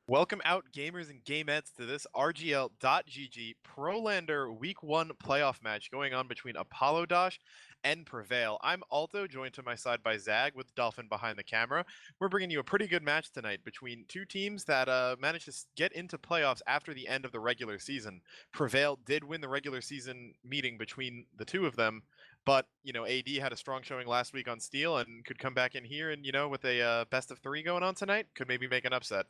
Welcome out, gamers and gamettes, to this RGL.GG Prolander Week 1 playoff match going on between Apollo Dosh and Prevail. I'm Alto, joined to my side by Zag, with Dolphin behind the camera. We're bringing you a pretty good match tonight between two teams that managed to get into playoffs after the end of the regular season. Prevail did win the regular season meeting between the two of them, but, AD had a strong showing last week on Steel and could come back in here and, with a best of 3 going on tonight, could maybe make an upset.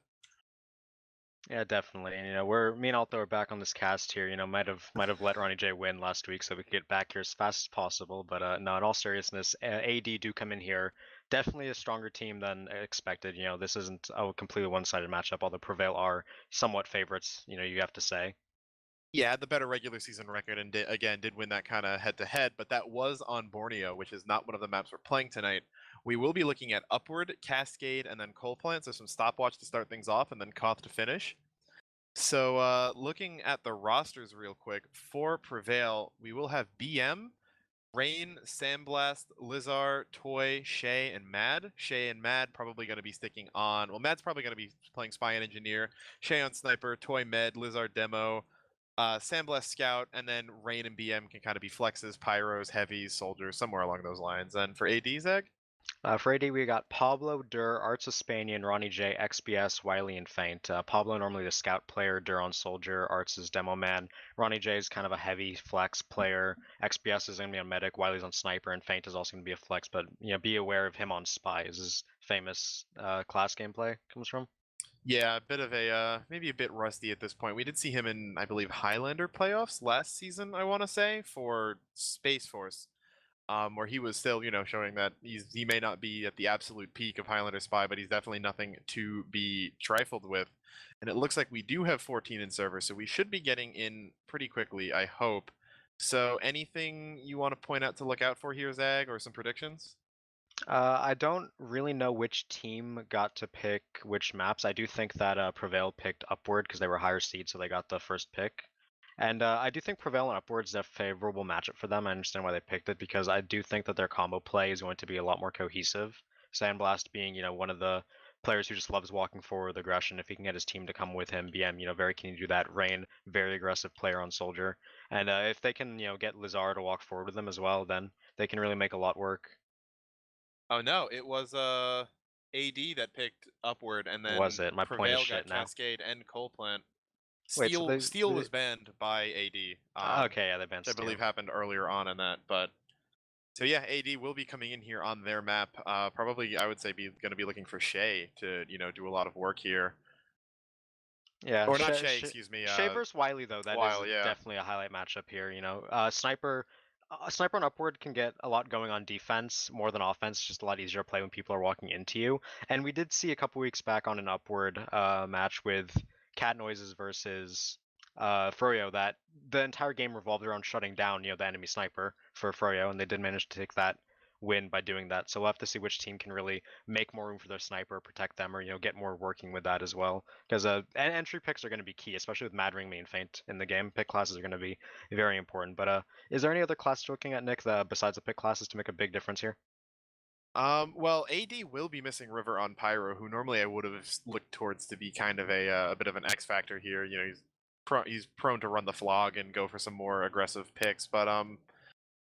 Yeah, definitely. And me and Alto are back on this cast here. Might have let Ronnie J win last week so we could get back here as fast as possible. But no, in all seriousness, AD do come in here. Definitely a stronger team than expected. This isn't a completely one-sided matchup, although Prevail are somewhat favorites, you have to say. Yeah, had the better regular season record and did win that kind of head-to-head, but that was on Borneo, which is not one of the maps we're playing tonight. We will be looking at Upward, Cascade, and then Coal Plant, so some stopwatch to start things off, and then Koth to finish. So looking at the rosters real quick, for Prevail, we will have BM, Rain, Sandblast, Lizard, Toy, Shay, and Mad. Shay and Mad probably going to be sticking on... Well, Mad's probably going to be playing Spy and Engineer, Shay on Sniper, Toy Med, Lizard Demo, Sandblast Scout, and then Rain and BM can kind of be flexes, pyros, heavies, soldiers, somewhere along those lines. And for AD, Zag? For AD, we got Pablo, Dur, Arts of Spanian, Ronnie J, XBS, Wiley, and Feint. Pablo normally the scout player, Dur on soldier, Arts is demo man. Ronnie J is kind of a heavy flex player. XBS is going to be on medic, Wiley's on sniper, and Feint is also going to be a flex. But be aware of him on spy, as his famous class gameplay comes from. Yeah, a bit of a maybe a bit rusty at this point. We did see him in, I believe, Highlander playoffs last season, I want to say, for Space Force, where he was still, showing that he may not be at the absolute peak of Highlander Spy, but he's definitely nothing to be trifled with. And it looks like we do have 14 in server, so we should be getting in pretty quickly, I hope. So anything you want to point out to look out for here, Zag, or some predictions? I don't really know which team got to pick which maps. I do think that Prevail picked Upward because they were higher seed, so they got the first pick. And I do think Prevail and Upward is a favorable matchup for them. I understand why they picked it because I do think that their combo play is going to be a lot more cohesive. Sandblast being, one of the players who just loves walking forward with aggression. If he can get his team to come with him, BM, very keen to do that. Rain, very aggressive player on Soldier. And if they can, get Lizard to walk forward with them as well, then they can really make a lot work. Oh no, it was AD that picked Upward, and then Was it? My point is Prevail shit got now. Cascade and Coal Plant. Wait, so Steel was banned by AD, okay, yeah, they banned which I Steel. believe happened earlier on in that. But so yeah, AD will be coming in here on their map. Probably I would say going to be looking for Shay to do a lot of work here. Yeah, Or not Shay, excuse me. Shay versus Wiley though, that Weil, is yeah. definitely a highlight matchup here. Sniper on Upward can get a lot going on defense more than offense. It's just a lot easier to play when people are walking into you. And we did see a couple weeks back on an Upward match with Cat Noises versus Froyo that the entire game revolved around shutting down, the enemy sniper for Froyo, and they did manage to take that win by doing that. So we'll have to see which team can really make more room for their sniper, protect them, or get more working with that as well. Because entry picks are going to be key, especially with Mad Ring main Feint in the game. Pick classes are going to be very important. But is there any other class you're looking at, Nick, besides the pick classes to make a big difference here? Well, AD will be missing River on Pyro, who normally I would have looked towards to be kind of a bit of an X factor here. He's prone to run the flog and go for some more aggressive picks, but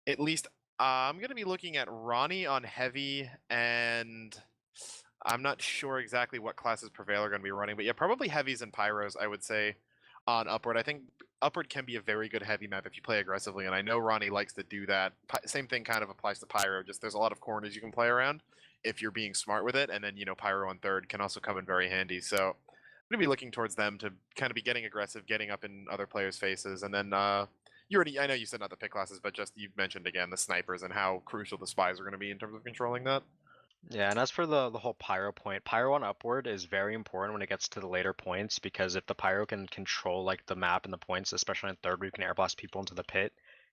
at least I'm gonna be looking at Ronnie on heavy, and I'm not sure exactly what classes Prevail are gonna be running, but yeah, probably heavies and pyros, I would say, on Upward. I think Upward can be a very good heavy map if you play aggressively, and I know Ronnie likes to do that. Same thing kind of applies to Pyro, just there's a lot of corners you can play around if you're being smart with it, and then, Pyro on third can also come in very handy. So I'm going to be looking towards them to kind of be getting aggressive, getting up in other players' faces, and then I know you said not the pick classes, but just you mentioned again the snipers and how crucial the spies are going to be in terms of controlling that. Yeah, and as for the whole Pyro point, Pyro on Upward is very important when it gets to the later points because if the Pyro can control like the map and the points, especially on third where you can airblast people into the pit,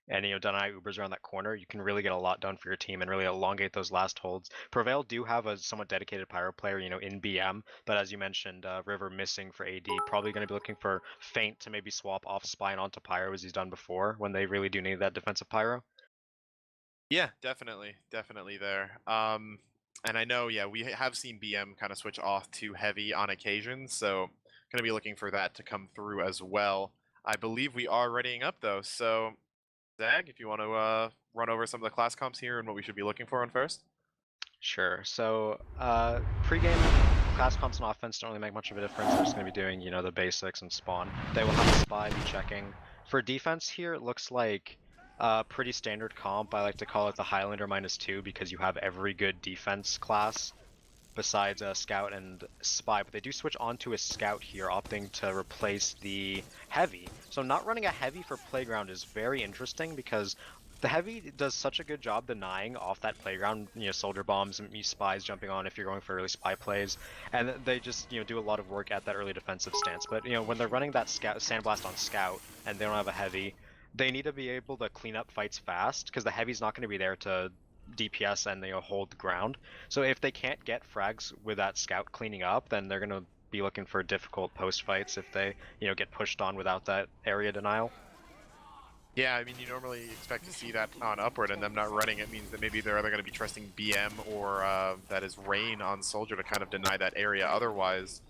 and deny Ubers around that corner, you can really get a lot done for your team and really elongate those last holds. Prevail do have a somewhat dedicated Pyro player, in BM, but as you mentioned, River missing for AD, probably going to be looking for Feint to maybe swap off Spine onto Pyro as he's done before when they really do need that defensive Pyro. Yeah, definitely there. And I know, yeah, we have seen BM kind of switch off to heavy on occasion, so going to be looking for that to come through as well. I believe we are readying up though, so Zag, if you want to run over some of the class comps here and what we should be looking for on first. Sure. So, pre-game class comps and offense don't really make much of a difference. They're just going to be doing, the basics and spawn. They will have a spy be checking. For defense here, it looks like pretty standard comp. I like to call it the Highlander -2 because you have every good defense class besides Scout and Spy, but they do switch onto a Scout here, opting to replace the Heavy. So not running a Heavy for Playground is very interesting because the Heavy does such a good job denying off that playground, soldier bombs and spies jumping on if you're going for early spy plays, and they just, do a lot of work at that early defensive stance. But, when they're running that Sandblast on Scout and they don't have a Heavy, they need to be able to clean up fights fast because the Heavy's not going to be there to DPS and hold the ground. So if they can't get frags with that Scout cleaning up, then they're going to be looking for difficult post fights if they, get pushed on without that area denial. Yeah, I mean, you normally expect to see that on Upward, and them not running it means that maybe they're either going to be trusting BM or that is Rain on Soldier to kind of deny that area otherwise.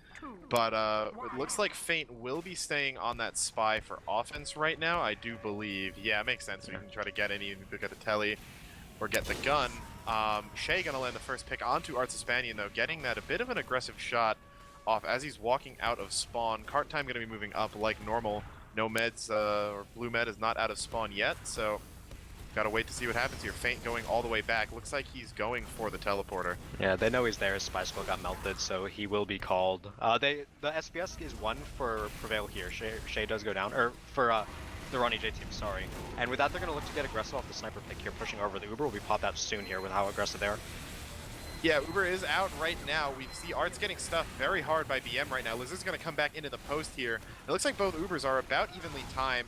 But it looks like Feint will be staying on that Spy for offense right now, I do believe. Yeah, it makes sense. We can try to get any, get the telly or get the gun. Shay going to land the first pick onto Artespanian, though, getting that a bit of an aggressive shot off as he's walking out of spawn. Cart time going to be moving up like normal. No meds, or blue med is not out of spawn yet, so gotta wait to see what happens here. Feint going all the way back. Looks like he's going for the teleporter. Yeah, they know he's there. His spy skull got melted, so he will be called. The SBS is 1 for Prevail here. Shay does go down, or for the Ronnie J team, sorry. And with that, they're gonna look to get aggressive off the sniper pick here, pushing over. The Uber will be popped out soon here with how aggressive they are. Yeah, Uber is out right now. We see Art's getting stuffed very hard by BM right now. Lizard's going to come back into the post here. It looks like both Ubers are about evenly timed.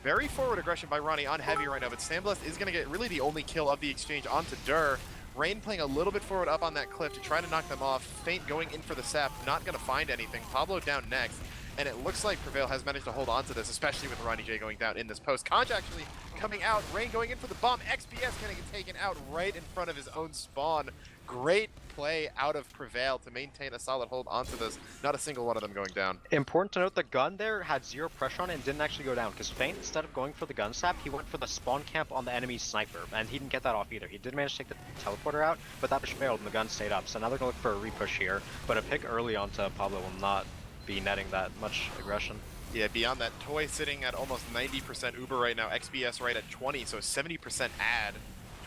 Very forward aggression by Ronnie on Heavy right now, but Sandblast is going to get really the only kill of the exchange onto Dur. Rain playing a little bit forward up on that cliff to try to knock them off. Feint going in for the sap, not going to find anything. Pablo down next. And it looks like Prevail has managed to hold on to this, especially with Ronnie J going down in this post. Conj actually coming out. Rain going in for the bomb. XPS getting taken out right in front of his own spawn. Great play out of Prevail to maintain a solid hold onto this. Not a single one of them going down. Important to note, the gun there had 0 pressure on it and didn't actually go down, because Feint, instead of going for the gun sap, he went for the spawn camp on the enemy sniper, and he didn't get that off either. He did manage to take the teleporter out, but that push failed and the gun stayed up. So now they're going to look for a repush here, but a pick early onto Pablo will not be netting that much aggression. Yeah, beyond that, Toy sitting at almost 90% Uber right now, XBS right at 20, so 70% add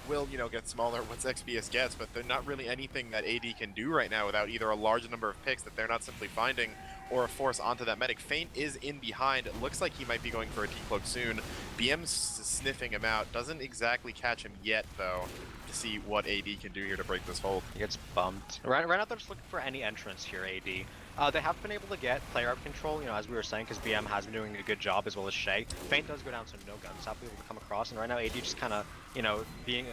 will, get smaller once XBS gets, but they're not really anything that AD can do right now without either a large number of picks that they're not simply finding or a force onto that medic. Feint is in behind. It looks like he might be going for a T-cloak soon. BM's sniffing him out. Doesn't exactly catch him yet, though, to see what AD can do here to break this hold. He gets bumped. Right now they're just looking for any entrance here, AD. They have been able to get player up control, as we were saying, because BM has been doing a good job, as well as Shay. Feint does go down, so no guns have been able to come across, and right now AD just kind of, being,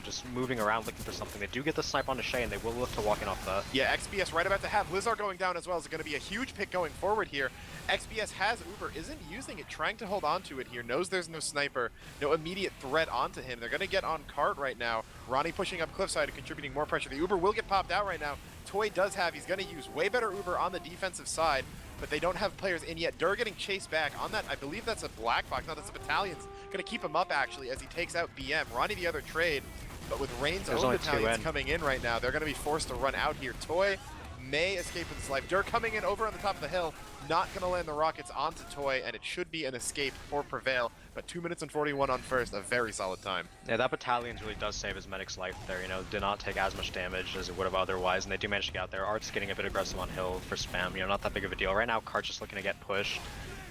just moving around looking for something. They do get the snipe onto Shay, and they will look to walk in off the... Yeah, XBS right about to have Blizzard going down as well. Is going to be a huge pick going forward here. XBS has Uber, isn't using it, trying to hold on to it here. Knows there's no sniper, no immediate threat onto him. They're going to get on Cart right now. Ronnie pushing up cliffside and contributing more pressure. The Uber will get popped out right now. Toy does have, he's going to use way better Uber on the defensive side, but they don't have players in yet. Dur getting chased back on that. I believe that's a black box. No, that's a Battalion's going to keep him up, actually, as he takes out BM. Ronnie the other trade, but with Rain's own Battalions coming in right now, they're going to be forced to run out here. Toy may escape with his life. Dur coming in over on the top of the hill, not going to land the rockets onto Toy, and it should be an escape for Prevail, but 2 minutes and 41 on first, a very solid time. Yeah, that Battalions really does save his medic's life there, did not take as much damage as it would have otherwise, and they do manage to get out there. Art's getting a bit aggressive on hill for spam, not that big of a deal. Right now, Cart's just looking to get pushed,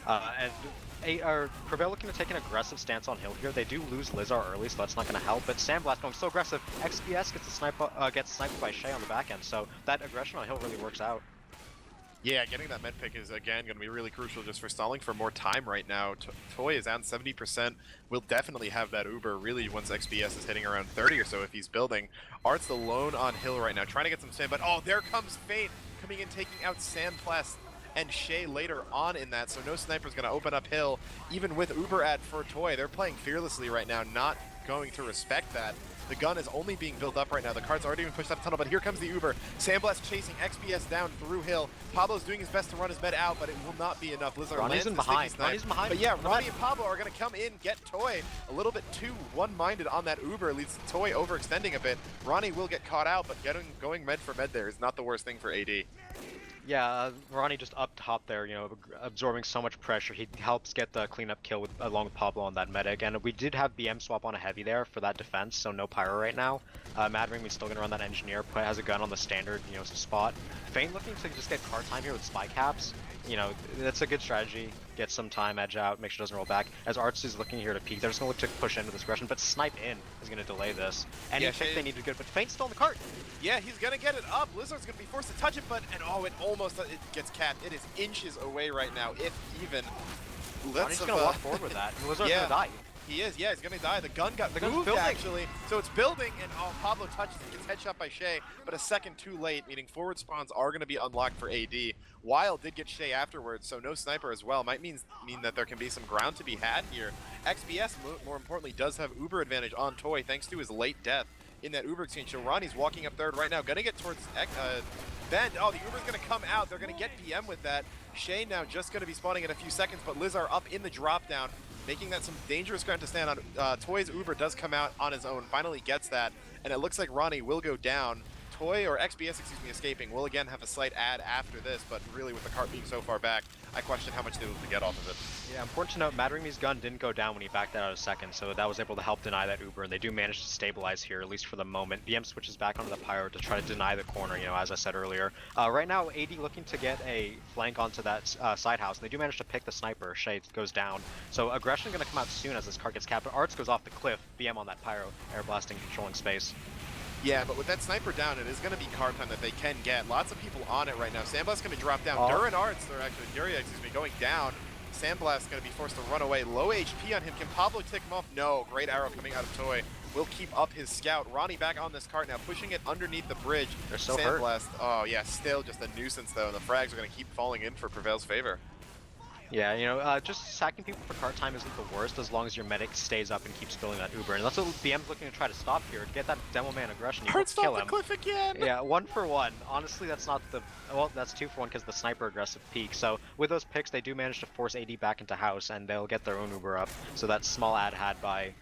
and Prevail looking to take an aggressive stance on hill here. They do lose Lizard early, so that's not going to help, but Sandblast going so aggressive. XPS gets sniped by Shay on the back end, so that aggression on hill really works out. Yeah, getting that med pick is, again, going to be really crucial just for stalling for more time right now. Toy is down 70%. We'll definitely have that Uber, really, once XBS is hitting around 30 or so if he's building. Art's alone on hill right now, trying to get some sand, but oh, there comes Feint coming in, taking out Sandblast and Shay later on in that, so no sniper's going to open up hill. Even with Uber at for Toy, they're playing fearlessly right now, not going to respect that. The gun is only being built up right now. The cart's already been pushed out of tunnel, but here comes the Uber. Sandblast chasing XBS down through hill. Pablo's doing his best to run his med out, but it will not be enough. Lizard Ronnie's lands in the sticky behind. snipe. Ronnie's behind. But yeah, Ronnie and Pablo are going to come in, get Toy. A little bit too one-minded on that Uber, leads to Toy overextending a bit. Ronnie will get caught out, but going med for med there is not the worst thing for AD. Yeah, Ronnie just up top there, you know, absorbing so much pressure. He helps get the cleanup kill along with Pablo on that medic, and we did have BM swap on a heavy there for that defense, so no pyro right now. Mad Ring, we're still gonna run that engineer, has a gun on the standard, you know, spot. Feint looking to just get card time here with spy caps. You know, that's a good strategy. Get some time, edge out, make sure it doesn't roll back. As Arts is looking here to peek, they're just gonna look to push into this aggression, but snipe in is gonna delay this. Any pick they need to get, but Feint's still in the cart. Yeah, he's gonna get it up. Lizard's gonna be forced to touch it, but it almost it gets capped. It is inches away right now, if even. Ronnie's gonna walk forward with that, and Lizard's gonna die. He is, yeah, he's gonna die. The gun got gun's moved building. actually, so it's building, and Pablo touches it, gets headshot by Shay, but a second too late, meaning forward spawns are gonna be unlocked for AD. Wild did get Shay afterwards, so no sniper as well. Might mean that there can be some ground to be had here. XBS, more importantly, does have Uber advantage on Toy thanks to his late death in that Uber exchange. So Ronnie's walking up third right now, gonna get towards Bend. Oh, the Uber's gonna come out. They're gonna get PM with that. Shay now just gonna be spawning in a few seconds, but Liz are up in the drop down, making that some dangerous ground to stand on. Toy's Uber does come out on his own, finally gets that, and it looks like Ronnie will go down. Toy, or XBS, excuse me, escaping, will again have a slight ad after this, but really with the cart being so far back, I question how much they will get off of it. Yeah, important to note, Madringme's gun didn't go down when he backed out of second, so that was able to help deny that Uber, and they do manage to stabilize here, at least for the moment. BM switches back onto the Pyro to try to deny the corner, you know, as I said earlier. Right now, AD looking to get a flank onto that side house, and they do manage to pick the sniper. Shay goes down, so aggression going to come out soon as this cart gets capped, but Arts goes off the cliff, BM on that Pyro, air blasting, controlling space. Yeah, but with that sniper down, it is going to be card time that they can get. Lots of people on it right now. Sandblast's going to drop down. Durin Arts, or actually Duria, excuse me, going down. Sandblast's going to be forced to run away. Low HP on him. Can Pablo tick him off? No. Great arrow coming out of Toy. Will keep up his scout. Ronnie back on this cart now, pushing it underneath the bridge. They're so Sandblast, oh yeah, still just a nuisance though. And the frags are going to keep falling in for Prevail's favor. Yeah, you know, just sacking people for cart time isn't the worst as long as your medic stays up and keeps building that Uber. And that's what BM's looking to try to stop here, to get that demo man aggression. You Arts kill off him. the cliff again! Yeah, 1 for 1. Honestly, that's not the... Well, that's 2 for 1 because the sniper aggressive peak. So with those picks, they do manage to force AD back into house, and they'll get their own Uber up. So that small ad had by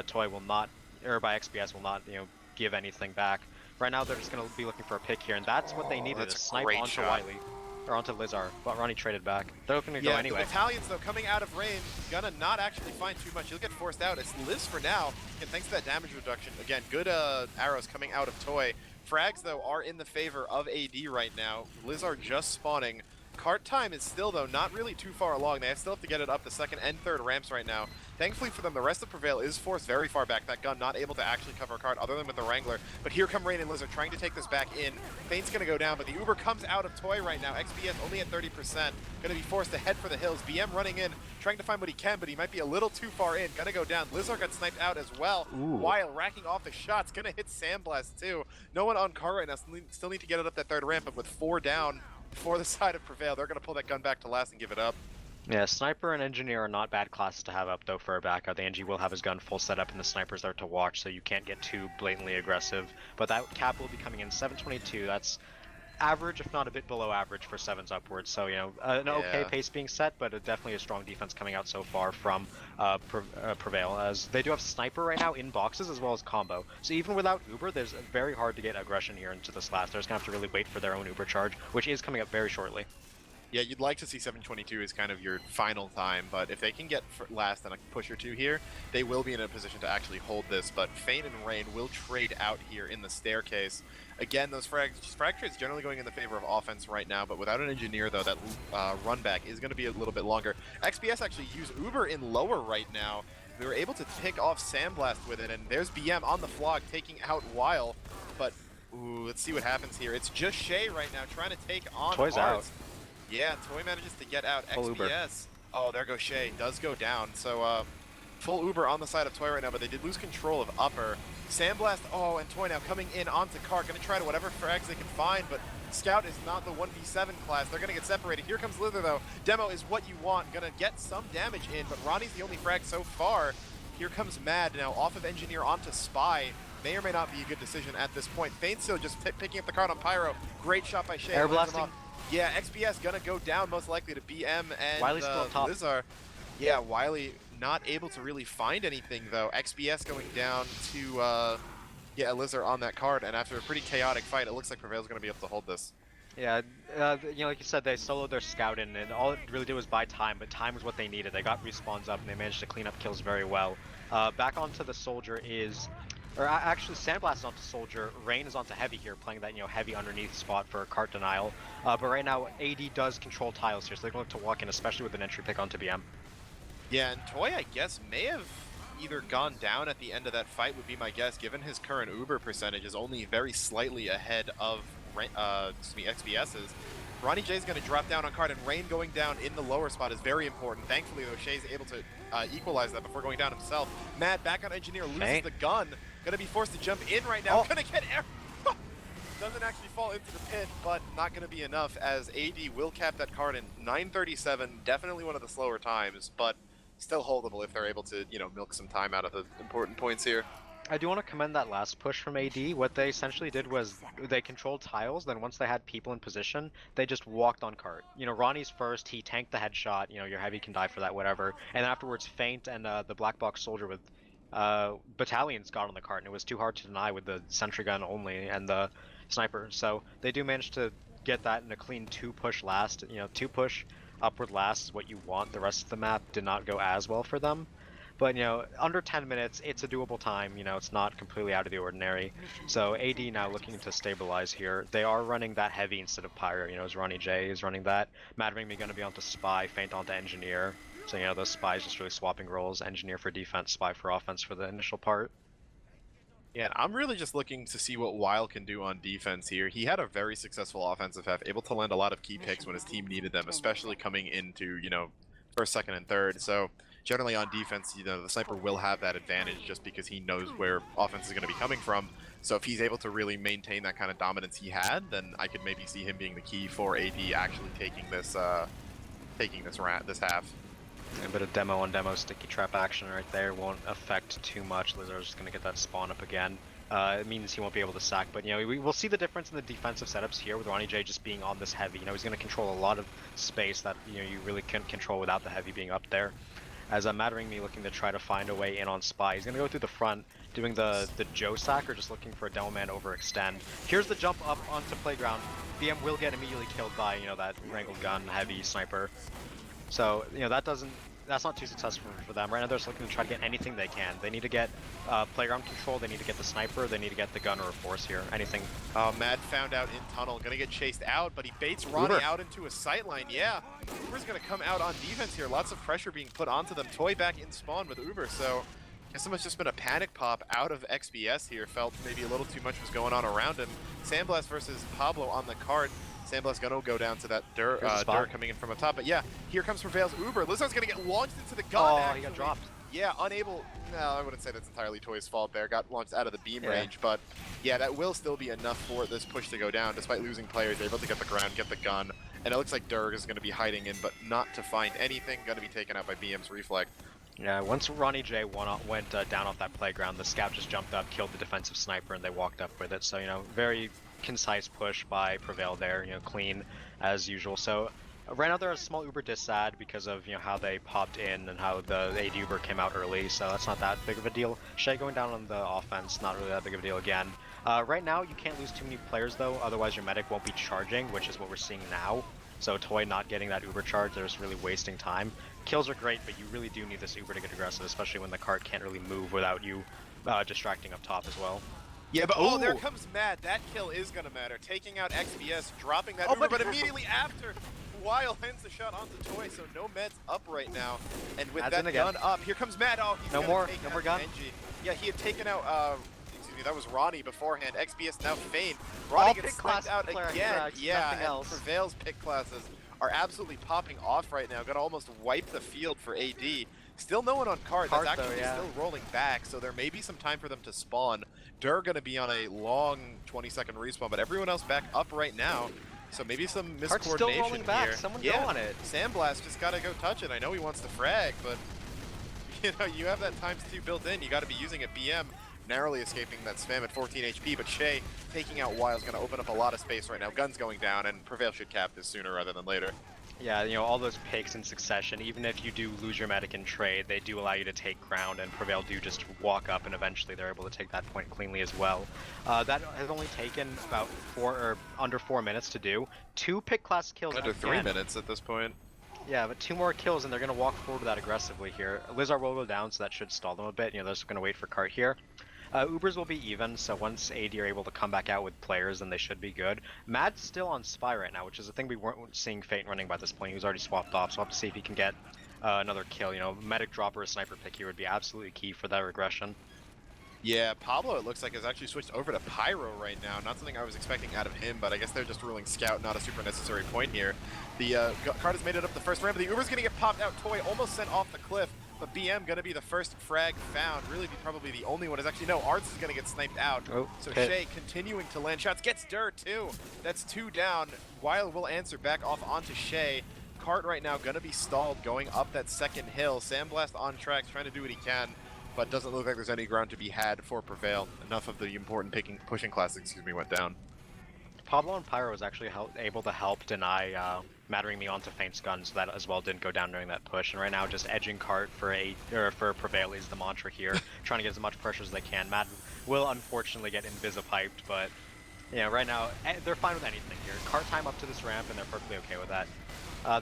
Toy will not, or by XBS will not, you know, give anything back. Right now, they're just going to be looking for a pick here, and that's what they needed, to snipe onto Wiley. Or onto Lizard, but Ronnie traded back. They're looking to go anyway. The Italians, though, coming out of range, gonna not actually find too much. He'll get forced out. It's Liz for now, and thanks to that damage reduction. Again, good arrows coming out of Toy. Frags, though, are in the favor of AD right now. Liz are just spawning. Cart time is still, though, not really too far along. They still have to get it up the second and third ramps right now. Thankfully for them, the rest of Prevail is forced very far back. That gun not able to actually cover a cart other than with the Wrangler. But here come Rain and Lizard trying to take this back in. Feint's going to go down, but the Uber comes out of Toy right now. XBS only at 30%. Going to be forced to head for the hills. BM running in, trying to find what he can, but he might be a little too far in. Going to go down. Lizard got sniped out as well. While racking off the shots. Going to hit Sandblast too. No one on cart right now. Still need to get it up that third ramp, but with 4 down for the side of Prevail, they're going to pull that gun back to last and give it up. Yeah, Sniper and Engineer are not bad classes to have up, though, for a backup. The NG will have his gun full setup, and the Sniper's there to watch, so you can't get too blatantly aggressive. But that cap will be coming in 722. That's average, if not a bit below average, for 7s upwards. So, you know, an okay pace being set, but definitely a strong defense coming out so far from Prevail, as they do have Sniper right now in boxes as well as combo. So even without Uber, there's very hard to get aggression here into this last. They're just going to have to really wait for their own Uber charge, which is coming up very shortly. Yeah, you'd like to see 722 as kind of your final time, but if they can get last and a push or two here, they will be in a position to actually hold this. But Feint and Rain will trade out here in the staircase. Again, those frag trades generally going in the favor of offense right now, but without an engineer, though, that run back is going to be a little bit longer. XBS actually use Uber in lower right now. We were able to pick off Sandblast with it, and there's BM on the flog taking out Weil. But, ooh, let's see what happens here. It's just Shay right now trying to take on Toy's Arts. out. Yeah, Toy manages to get out. Full XBS. Uber. Oh, there goes Shay. Does go down. So, full Uber on the side of Toy right now, but they did lose control of upper. Sandblast, oh, and Toy now coming in onto cart. Going to try to whatever frags they can find, but Scout is not the 1v7 class. They're going to get separated. Here comes Lither, though. Demo is what you want. Going to get some damage in, but Ronnie's the only frag so far. Here comes Mad now off of Engineer onto Spy. may or may not be a good decision at this point. Feintso just picking up the card on Pyro. Great shot by Shay. Air blasting. Yeah, XBS gonna go down most likely to BM and Wiley's still up top. Lizar. Yeah, Wiley not able to really find anything though. XBS going down to yeah, Lizar on that card, and after a pretty chaotic fight, it looks like Prevail's gonna be able to hold this. Yeah, you know, like you said, they soloed their scout in, and all it really did was buy time, but time was what they needed. They got respawns up, and they managed to clean up kills very well. Back onto the Soldier is, or actually Sandblast is onto Soldier, Rain is onto Heavy here, playing that, you know, heavy underneath spot for cart denial. But right now, AD does control tiles here, so they can look to walk in, especially with an entry pick onto BM. Yeah, and Toy, I guess, may have either gone down at the end of that fight, would be my guess, given his current Uber percentage is only very slightly ahead of XBS's. Ronnie J's going to drop down on card, and Rain going down in the lower spot is very important. Thankfully, though, Shay's able to equalize that before going down himself. Matt back on Engineer, loses the gun. Going to be forced to jump in right now. Going to get air. Doesn't actually fall into the pit, but not going to be enough as AD will cap that card in 9:37. Definitely one of the slower times, but still holdable if they're able to, you know, milk some time out of the important points here. I do want to commend that last push from AD. What they essentially did was they controlled tiles, then once they had people in position, they just walked on cart. You know, Ronnie's first, he tanked the headshot, you know, your heavy can die for that, whatever. And afterwards, Feint and the black box soldier with battalions got on the cart, and it was too hard to deny with the sentry gun only and the sniper. So they do manage to get that in a clean 2-push last. You know, 2-push upward last is what you want. The rest of the map did not go as well for them. But, you know, under 10 minutes, it's a doable time. You know, it's not completely out of the ordinary. So AD now looking to stabilize here. They are running that heavy instead of Pyro. You know, as Ronnie J is running that. Madwing going to be onto Spy, Feint onto Engineer. So, you know, those Spies just really swapping roles. Engineer for defense, Spy for offense for the initial part. Yeah, and I'm really just looking to see what Weil can do on defense here. He had a very successful offensive half, able to land a lot of key picks when his team needed them, especially coming into, you know, first, second, and third. So generally on defense, you know, the sniper will have that advantage just because he knows where offense is going to be coming from. So if he's able to really maintain that kind of dominance he had, then I could maybe see him being the key for AD actually taking this half. A bit of demo on demo sticky trap action right there won't affect too much. Lizard's just going to get that spawn up again. It means he won't be able to sack, but, you know, we'll see the difference in the defensive setups here with Ronnie J just being on this heavy. You know, he's going to control a lot of space that, you know, you really couldn't control without the heavy being up there. As Mattering me looking to try to find a way in on Spy. He's going to go through the front, doing the Joe sack, or just looking for a demo man overextend. Here's the jump up onto Playground. BM will get immediately killed by, you know, that wrangled gun, heavy sniper. So, you know, that's not too successful for them. Right now they're just looking to try to get anything they can. They need to get playground control, they need to get the sniper, they need to get the gun or a force here. Anything. Mad found out in tunnel, gonna get chased out, but he baits Ronnie out into a sightline. Yeah, Uber's gonna come out on defense here. Lots of pressure being put onto them. Toy back in spawn with Uber, so I guess it must just been a panic pop out of XBS here. Felt maybe a little too much was going on around him. Sandblast versus Pablo on the card. Sandblast gonna go down to that Dur coming in from up top, but yeah, here comes Prevail's Uber. Lizard's gonna get launched into the gun. Oh, he got dropped. Yeah, unable. No, I wouldn't say that's entirely Toy's fault there. Got launched out of the beam range, but yeah, that will still be enough for this push to go down. Despite losing players, they're able to get the ground, get the gun, and it looks like Durg is gonna be hiding in, but not to find anything. Gonna be taken out by BM's Reflect. Yeah, once Ronnie J went down off that playground, the scout just jumped up, killed the defensive sniper, and they walked up with it. So, you know, very concise push by Prevail there, you know, clean as usual. So right now they're a small Uber dissad because of, you know, how they popped in and how the AD Uber came out early, so that's not that big of a deal. Shay going down on the offense, not really that big of a deal again. Right now you can't lose too many players though, otherwise your medic won't be charging, which is what we're seeing now. So Toy not getting that Uber charge, they're just really wasting time. Kills are great, but you really do need this Uber to get aggressive, especially when the cart can't really move without you distracting up top as well. Yeah, but oh, there comes Mad. That kill is going to matter. Taking out XBS, dropping that Uber, but immediately after, Weil lands the shot onto Toy, so no meds up right now. And with that gun up, here comes Mad. Oh, he's no more gun. NG. Yeah, he had taken out, excuse me, that was Ronnie beforehand. XBS now Feint. Ronnie gets sniped out again. Yeah, and Prevail's pick classes are absolutely popping off right now. Gonna almost wipe the field for AD. Still no one on card. That's actually still rolling back, so there may be some time for them to spawn. They're going to be on a long 20-second respawn, but everyone else back up right now. So maybe some miscoordination still rolling back. here. Someone go on it. Sandblast just got to go touch it. I know he wants to frag, but you know, you have that ×2 built in. You got to be using it. BM narrowly escaping that spam at 14 HP, but Shay taking out Wild is going to open up a lot of space right now. Guns going down, and Prevail should cap this sooner rather than later. Yeah, you know, all those picks in succession, even if you do lose your medic in trade, they do allow you to take ground, and Prevail do just walk up, and eventually they're able to take that point cleanly as well. That has only taken about under 4 minutes to do. 2 pick class kills. Under 3 minutes at this point. Yeah, but 2 more kills, and they're going to walk forward with that aggressively here. Lizard will go down, so that should stall them a bit. You know, they're just going to wait for Cart here. Ubers will be even, so once AD are able to come back out with players, then they should be good. Mad's still on Spy right now, which is a thing we weren't seeing Fate running by this point. He was already swapped off, so we'll have to see if he can get another kill. You know, medic drop or a sniper pick here would be absolutely key for that regression. Yeah, Pablo, it looks like, has actually switched over to Pyro right now. Not something I was expecting out of him, but I guess they're just ruling Scout, not a super necessary point here. The card has made it up the first ramp, but the Uber's going to get popped out. Toy almost sent off the cliff, but BM going to be the first frag found. Really be probably the only one. Is actually, no, Arts is going to get sniped out. Oh, so Shay continuing to land shots. Gets Dur, too. That's 2 down. Wild will answer back off onto Shay. Cart right now going to be stalled going up that second hill. Sandblast on tracks, trying to do what he can, but doesn't look like there's any ground to be had for Prevail. Enough of the important pushing classes, went down. Pablo and Pyro was actually able to help deny Mattering Me onto Feint's gun, so that as well didn't go down during that push. And right now, just edging Cart for Prevail is the mantra here, trying to get as much pressure as they can. Matt will unfortunately get Invisipiped, but you know, right now they're fine with anything here. Cart time up to this ramp, and they're perfectly okay with that.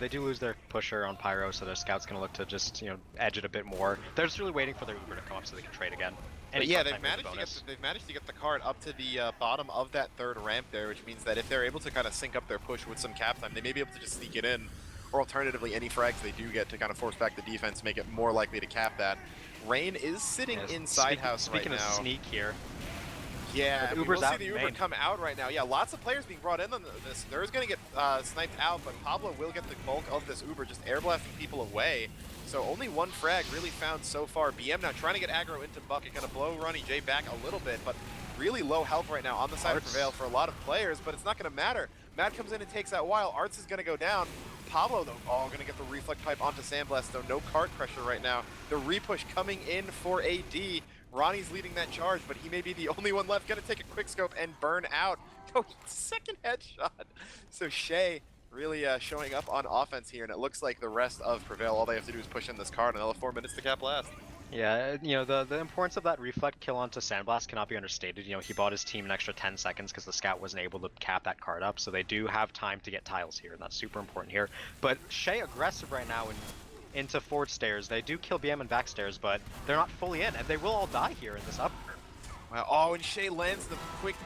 They do lose their pusher on Pyro, so their Scout's going to look to just, you know, edge it a bit more. They're just really waiting for their Uber to come up so they can trade again. But yeah, they've managed to get the card up to the bottom of that third ramp there, which means that if they're able to kind of sync up their push with some cap time, they may be able to just sneak it in, or alternatively, any frags they do get to kind of force back the defense, make it more likely to cap that. Rain is sitting inside house right now. Speaking of sneak here. Yeah, we'll see the Uber come out right now. Yeah, lots of players being brought in on this. There's going to get sniped out, but Pablo will get the bulk of this Uber, just air blasting people away. So only 1 frag really found so far. BM now trying to get aggro into Bucket, going to blow Ronnie J back a little bit, but really low health right now on the side of Prevail for a lot of players, but it's not going to matter. Matt comes in and takes that while. Arts is going to go down. Pablo, though, going to get the reflect pipe onto Sandblast, though no card pressure right now. The repush coming in for AD. Ronnie's leading that charge, but he may be the only one left. Gonna take a quick scope and burn out. Oh, second headshot. So Shay really showing up on offense here, and it looks like the rest of Prevail, all they have to do is push in this card, and they'll have 4 minutes to cap last. Yeah, you know, the importance of that reflect kill onto Sandblast cannot be understated. You know, he bought his team an extra 10 seconds because the Scout wasn't able to cap that card up, so they do have time to get tiles here, and that's super important here. But Shay aggressive right now into forward stairs. They do kill BM and back stairs, but they're not fully in, and they will all die here in this upper. Wow. Oh, and Shay lands the quick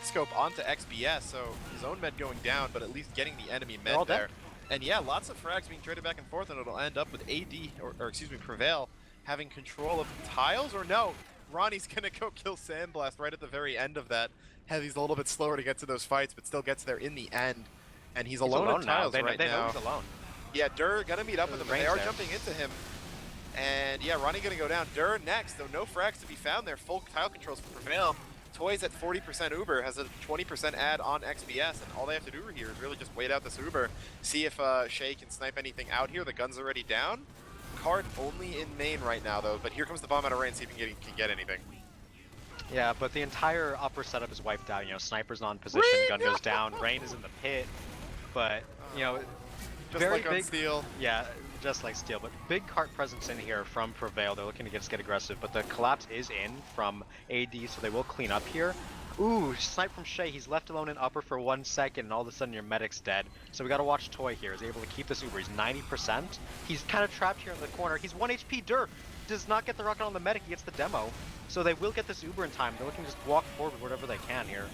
scope onto XBS, so his own med going down, but at least getting the enemy med there. And yeah, lots of frags being traded back and forth, and it'll end up with AD, or excuse me, Prevail, having control of tiles, or no, Ronnie's gonna go kill Sandblast right at the very end of that. Heavy's a little bit slower to get to those fights, but still gets there in the end, and he's alone in tiles right now. They know he's alone. Yeah, Dur gonna meet up with him, but they are jumping into him. And yeah, Ronnie gonna go down. Dur next, though no frags to be found there. Full tile controls for Prevail. Toys at 40% Uber, has a 20% add on XBS, and all they have to do here is really just wait out this Uber, see if Shay can snipe anything out here. The gun's already down. Card only in main right now, though, but here comes the bomb out of Rain, see if he can get anything. Yeah, but the entire upper setup is wiped out. You know, Sniper's not in position, gun goes down, Rain is in the pit, but, you know, just very like big, on Steel. Yeah, just like Steel, but big cart presence in here from Prevail. They're looking to get aggressive, but the collapse is in from AD, so they will clean up here. Ooh, snipe from Shay. He's left alone in upper for 1 second, and all of a sudden your medic's dead. So we gotta watch Toy here. He's able to keep this Uber. He's 90%. He's kind of trapped here in the corner. He's 1 HP. Dur does not get the rocket on the medic. He gets the demo. So they will get this Uber in time. They're looking to just walk forward with whatever they can here.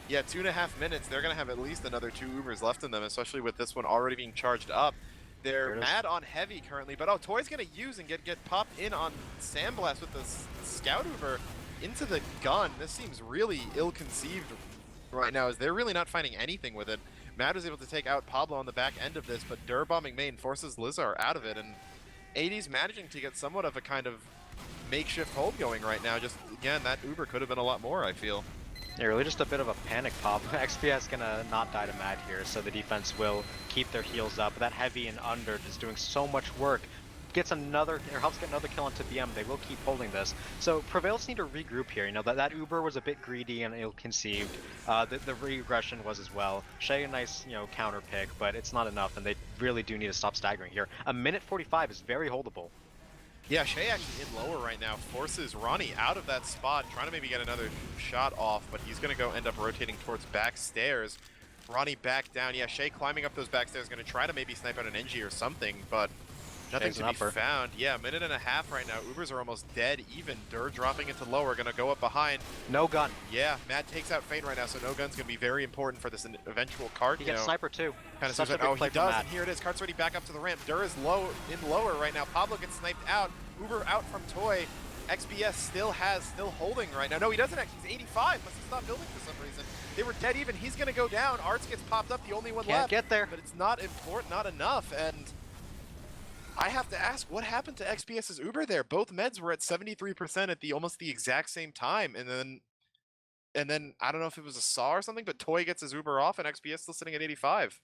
Yeah, 2.5 minutes. They're going to have at least another 2 Ubers left in them, especially with this one already being charged up. They're mad on Heavy currently, but Toy's going to use and get popped in on Sandblast with the Scout Uber into the gun. This seems really ill-conceived right now, as they're really not finding anything with it. Mad was able to take out Pablo on the back end of this, but Dur bombing main forces Lizar out of it, and AD's managing to get somewhat of a kind of makeshift hold going right now. Just, again, that Uber could have been a lot more, I feel. Yeah, really just a bit of a panic pop. XPS gonna not die to Mad here, so the defense will keep their heals up. That Heavy and under is doing so much work. gets another, or helps get another kill onto BM. They will keep holding this. So Prevail just need to regroup here. You know, that Uber was a bit greedy and ill-conceived. The regression was as well. Shay, a nice, you know, counter pick, but it's not enough, and they really do need to stop staggering here. A minute 45 is very holdable. Yeah, Shay actually in lower right now forces Ronnie out of that spot, trying to maybe get another shot off, but he's going to go end up rotating towards back stairs. Ronnie back down. Yeah, Shay climbing up those back stairs, going to try to maybe snipe out an NG or something, but nothing to be found. Yeah, minute and a half right now. Ubers are almost dead even. Dur dropping into lower, going to go up behind. No gun. Yeah, Matt takes out Fane right now, so no gun's going to be very important for this eventual cart. He gets sniper too. Kind of says that, oh, he does, and here it is. Cart's already back up to the ramp. Dur is low in lower right now. Pablo gets sniped out. Uber out from Toy. XBS still holding right now. No, he doesn't actually. He's 85. Must have stopped building for some reason. They were dead even. He's going to go down. Arts gets popped up, the only one left. Can't get there. But it's not important, not enough. And I have to ask, what happened to XBS's Uber there? Both meds were at 73% at almost the exact same time. And then I don't know if it was a saw or something, but Toy gets his Uber off and XBS still sitting at 85.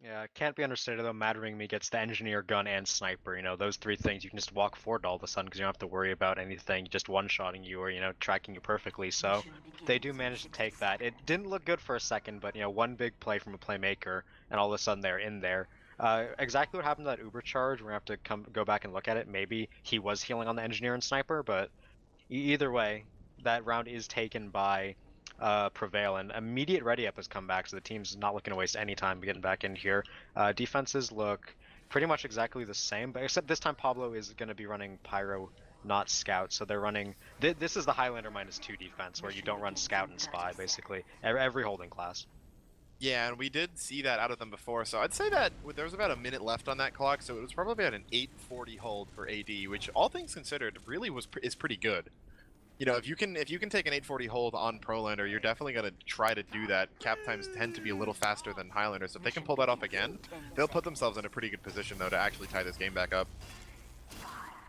Yeah, can't be understated though. Mattering Me gets the engineer, gun, and sniper. You know, those three things you can just walk forward all of a sudden because you don't have to worry about anything just one-shotting you or, you know, tracking you perfectly. So they do manage to take that. It didn't look good for a second, but, you know, one big play from a playmaker, and all of a sudden they're in there. Exactly what happened to that Uber charge, we're going to have to go back and look at it. Maybe he was healing on the engineer and sniper, but either way, that round is taken by Prevail, and immediate ready up has come back, so the team's not looking to waste any time getting back in here. Defenses look pretty much exactly the same, but except this time Pablo is going to be running Pyro, not Scout, so they're running... This is the Highlander -2 defense, where you don't run Scout and Spy, basically, every holding class. Yeah, and we did see that out of them before, so I'd say that there was about a minute left on that clock, so it was probably about an 8:40 hold for AD, which, all things considered, really is pretty good. You know, if you can take an 8:40 hold on Prolander, you're definitely going to try to do that. Cap times tend to be a little faster than Highlander, so if they can pull that off again, they'll put themselves in a pretty good position, though, to actually tie this game back up.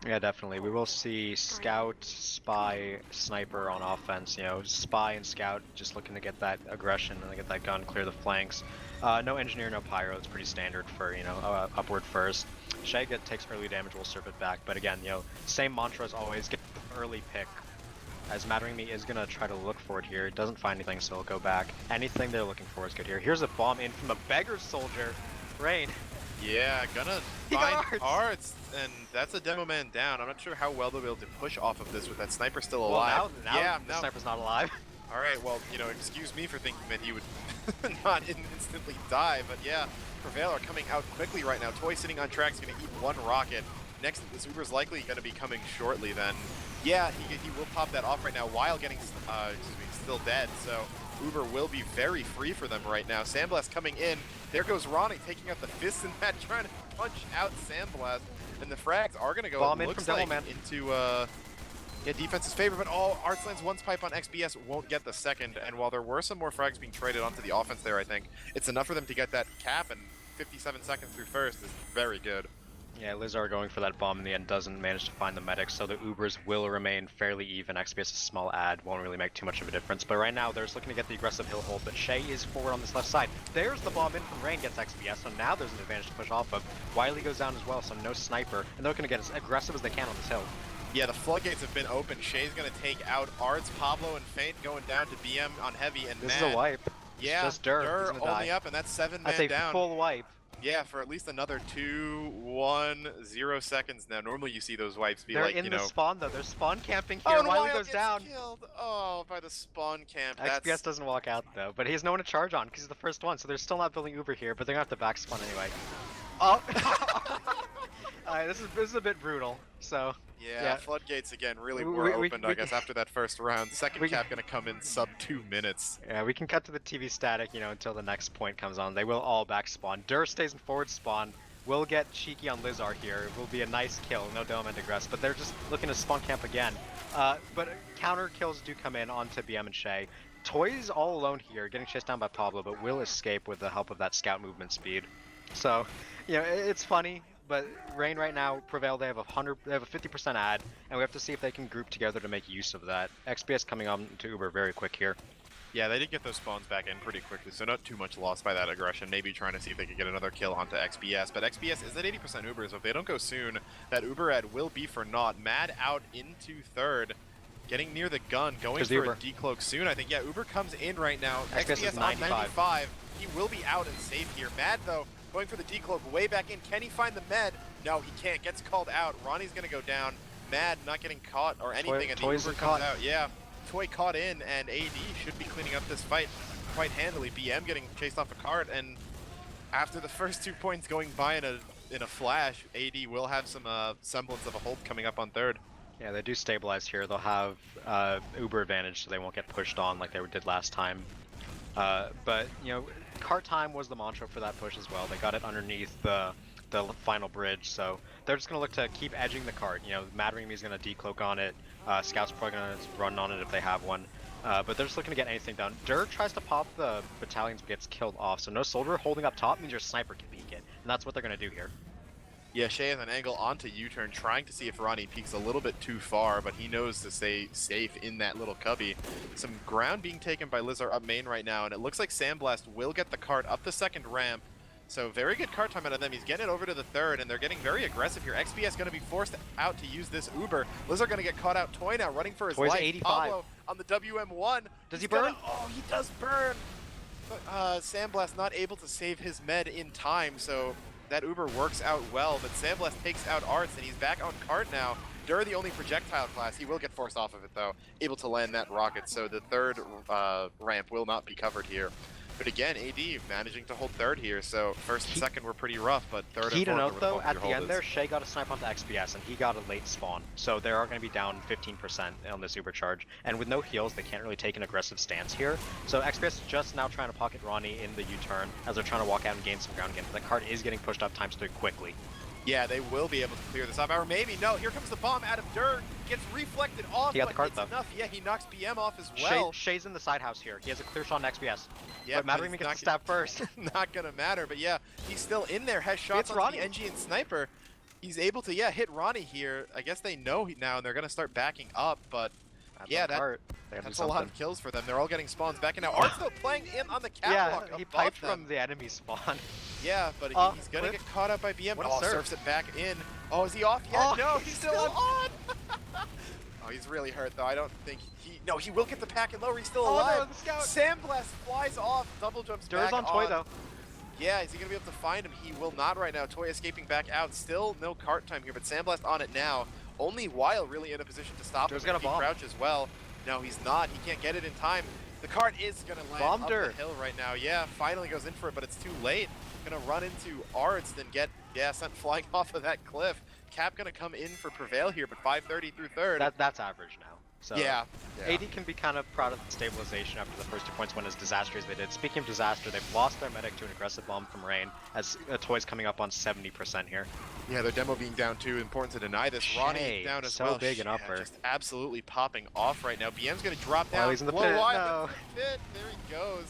Yeah, definitely. We will see Scout, Spy, Sniper on offense. You know, Spy and Scout just looking to get that aggression and get that gun, clear the flanks. No Engineer, no Pyro. It's pretty standard for, you know, upward first. Shay takes early damage, we'll serve it back. But again, you know, same mantra as always, get the early pick. As Mattering Me is going to try to look for it here. It doesn't find anything, so he'll go back. Anything they're looking for is good here. Here's a bomb in from the Beggar Soldier. Rain. Yeah, gonna find Arts, and that's a demo man down. I'm not sure how well they'll be able to push off of this with that sniper still alive. Well, now the sniper's not alive. All right, well, you know, excuse me for thinking that he would not instantly die, but yeah, Prevail are coming out quickly right now. Toy sitting on track is going to eat one rocket. Next, this Uber's likely going to be coming shortly then. Yeah, he will pop that off right now while getting, still dead, so Uber will be very free for them right now. Sandblast coming in. There goes Ronnie taking out the fist in that, trying to punch out Sandblast. And the frags are going to go, bomb it in looks from like, Devilman. into defense's favor, but Artsland's one pipe on XBS won't get the second, and while there were some more frags being traded onto the offense there, I think, it's enough for them to get that cap, and 57 seconds through first is very good. Yeah, Lizard going for that bomb in the end doesn't manage to find the medics, so the Ubers will remain fairly even. XBS's small ad won't really make too much of a difference, but right now they're just looking to get the aggressive hill hold, but Shay is forward on this left side. There's the bomb in from Rain, gets XBS, so now there's an advantage to push off of. Wiley goes down as well, so no sniper, and they're looking to get as aggressive as they can on this hill. Yeah, the floodgates have been open. Shay's going to take out Arts, Pablo, and Feint going down to BM on heavy, and this is a wipe. Yeah, just Dur only up, and that's 7 man down. That's a full wipe. Yeah, for at least another 2, 1, 0 seconds now. Normally you see those wipes be they're like, in the spawn though. They're spawn camping here. Oh, and Wiley goes down. Killed. Oh, by the spawn camp. XBS doesn't walk out though, but he has no one to charge on because he's the first one, so they're still not building Uber here, but they're gonna have to back spawn anyway. Oh! This is a bit brutal, so... Yeah, floodgates again really were opened, I guess, after that first round. Second cap gonna come in sub 2 minutes. Yeah, we can cut to the TV static, you know, until the next point comes on. They will all back spawn. Dur stays in forward spawn. We'll get cheeky on Lizard here. It will be a nice kill. No dome and digress, but they're just looking to spawn camp again. But counter kills do come in onto BM and Shay. Toy's all alone here, getting chased down by Pablo, but will escape with the help of that scout movement speed. So, you know, it's funny. But Rain right now, Prevail, they have a 50% ad, and we have to see if they can group together to make use of that. XBS coming on to Uber very quick here. Yeah, they did get those spawns back in pretty quickly, so not too much loss by that aggression. Maybe trying to see if they could get another kill onto XBS, but XBS is at 80% Uber, so if they don't go soon, that Uber ad will be for naught. Mad out into third, getting near the gun, going for Uber. a decloak soon. I think, yeah, Uber comes in right now. XBS is 95. 95. He will be out and safe here. Mad, though, going for the decloak way back in. Can he find the med? No, he can't. Gets called out. Ronnie's going to go down. Mad not getting caught or anything, and the Uber comes out. Yeah. Toy caught in, and AD should be cleaning up this fight quite handily. BM getting chased off a cart, and after the first 2 points going by in a flash, AD will have some semblance of a hold coming up on third. Yeah, they do stabilize here. They'll have Uber advantage, so they won't get pushed on like they did last time. But you know, cart time was the mantra for that push as well. They got it underneath the final bridge, so they're just gonna look to keep edging the cart. You know, Mad Ring is gonna decloak on it. Scout's probably gonna run on it if they have one. But they're just looking to get anything done. Dur tries to pop the battalions but gets killed off, so no soldier holding up top means your sniper can peek it. And that's what they're gonna do here. Yeah, Shay has an angle onto U-turn, trying to see if Ronnie peeks a little bit too far, but he knows to stay safe in that little cubby. Some ground being taken by Lizard up main right now, and it looks like Sandblast will get the cart up the second ramp. So very good cart time out of them. He's getting it over to the third, and they're getting very aggressive here. XBS going to be forced out to use this Uber. Lizard going to get caught out. Toy now running for his Toy's life. 85. Pablo on the WM1. Does he burn? Oh, he does burn. But Sandblast not able to save his med in time, so that Uber works out well. But Sandblast takes out Arts, and he's back on cart now. Dur the only projectile class. He will get forced off of it, though. Able to land that rocket, so the third ramp will not be covered here. But again, AD managing to hold third here, so first and second were pretty rough, but third Key and to fourth note were though, the at the end there, Shay got a snipe onto XBS and he got a late spawn. So they are going to be down 15% on this Ubercharge. And with no heals, they can't really take an aggressive stance here. So XBS is just now trying to pocket Ronnie in the U-turn as they're trying to walk out and gain some ground again. But the cart is getting pushed up times 3 quickly. Yeah, they will be able to clear this up. Or maybe, no, here comes the bomb out of Dur. Gets reflected off, He got but the cart, it's though. enough. Yeah, he knocks BM off as well. Shay's in the side house here. He has a clear shot on XBS. Yeah, but Mattering gets the stab first. Not gonna matter, but yeah, he's still in there. Has shots on the NG and Sniper. He's able to, hit Ronnie here. I guess they know now, and they're gonna start backing up, but yeah, that's a lot of kills for them. They're all getting spawns back in now. Art's still playing in on the catwalk. Yeah, he piped from the enemy spawn. Yeah, but he's gonna get caught up by BM. Surfs it back in. Oh, is he off yet? Oh, no, he's still on. Oh, he's really hurt though. I don't think no, he will get the pack and lower. He's still alive. No, the scout. Sandblast flies off, double jumps Dur's back on Toy though. Yeah, is he gonna be able to find him? He will not right now. Toy escaping back out. Still no cart time here, but Sandblast on it now. Only Weil really in a position to stop him. Dur's got a bomb. Crouch as well. No, he's not. He can't get it in time. The cart is gonna land up the hill right now. Yeah, finally goes in for it, but it's too late. Gonna run into Arts, then get sent flying off of that cliff. Cap gonna come in for Prevail here, but 530 through third. That's average now. So yeah. AD can be kind of proud of the stabilization after the first 2 points went as disaster as they did. Speaking of disaster, they've lost their medic to an aggressive bomb from Rain as Toy's coming up on 70% here. Yeah, their demo being down too. Important to deny this. Ronnie down as well. So big and upper. Just absolutely popping off right now. BM's gonna drop down. He's in the pit. No. There he goes.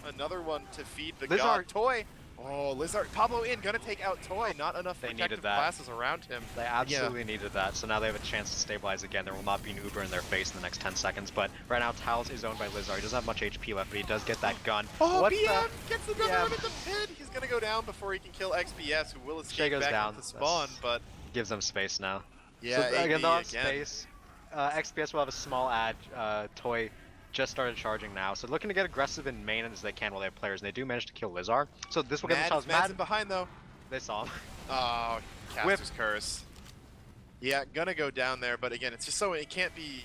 Another one to feed the god. Toy. Oh, Lizard. Pablo in, gonna take out Toy. Not enough protective classes around him. They absolutely needed that, so now they have a chance to stabilize again. There will not be an Uber in their face in the next 10 seconds, but right now Talos is owned by Lizard. He doesn't have much HP left, but he does get that gun. Oh, BM gets the gun out of the pit. He's gonna go down before he can kill XBS, who will escape back into spawn, but gives them space now. Yeah, so, again, on space. XBS will have a small ad. Toy just started charging now, so looking to get aggressive in main as they can while they have players, and they do manage to kill Lizard. So this will get themselves Mad's in behind though. They saw him. Oh, Caster's Curse. Yeah, gonna go down there, but again, it's just so it can't be,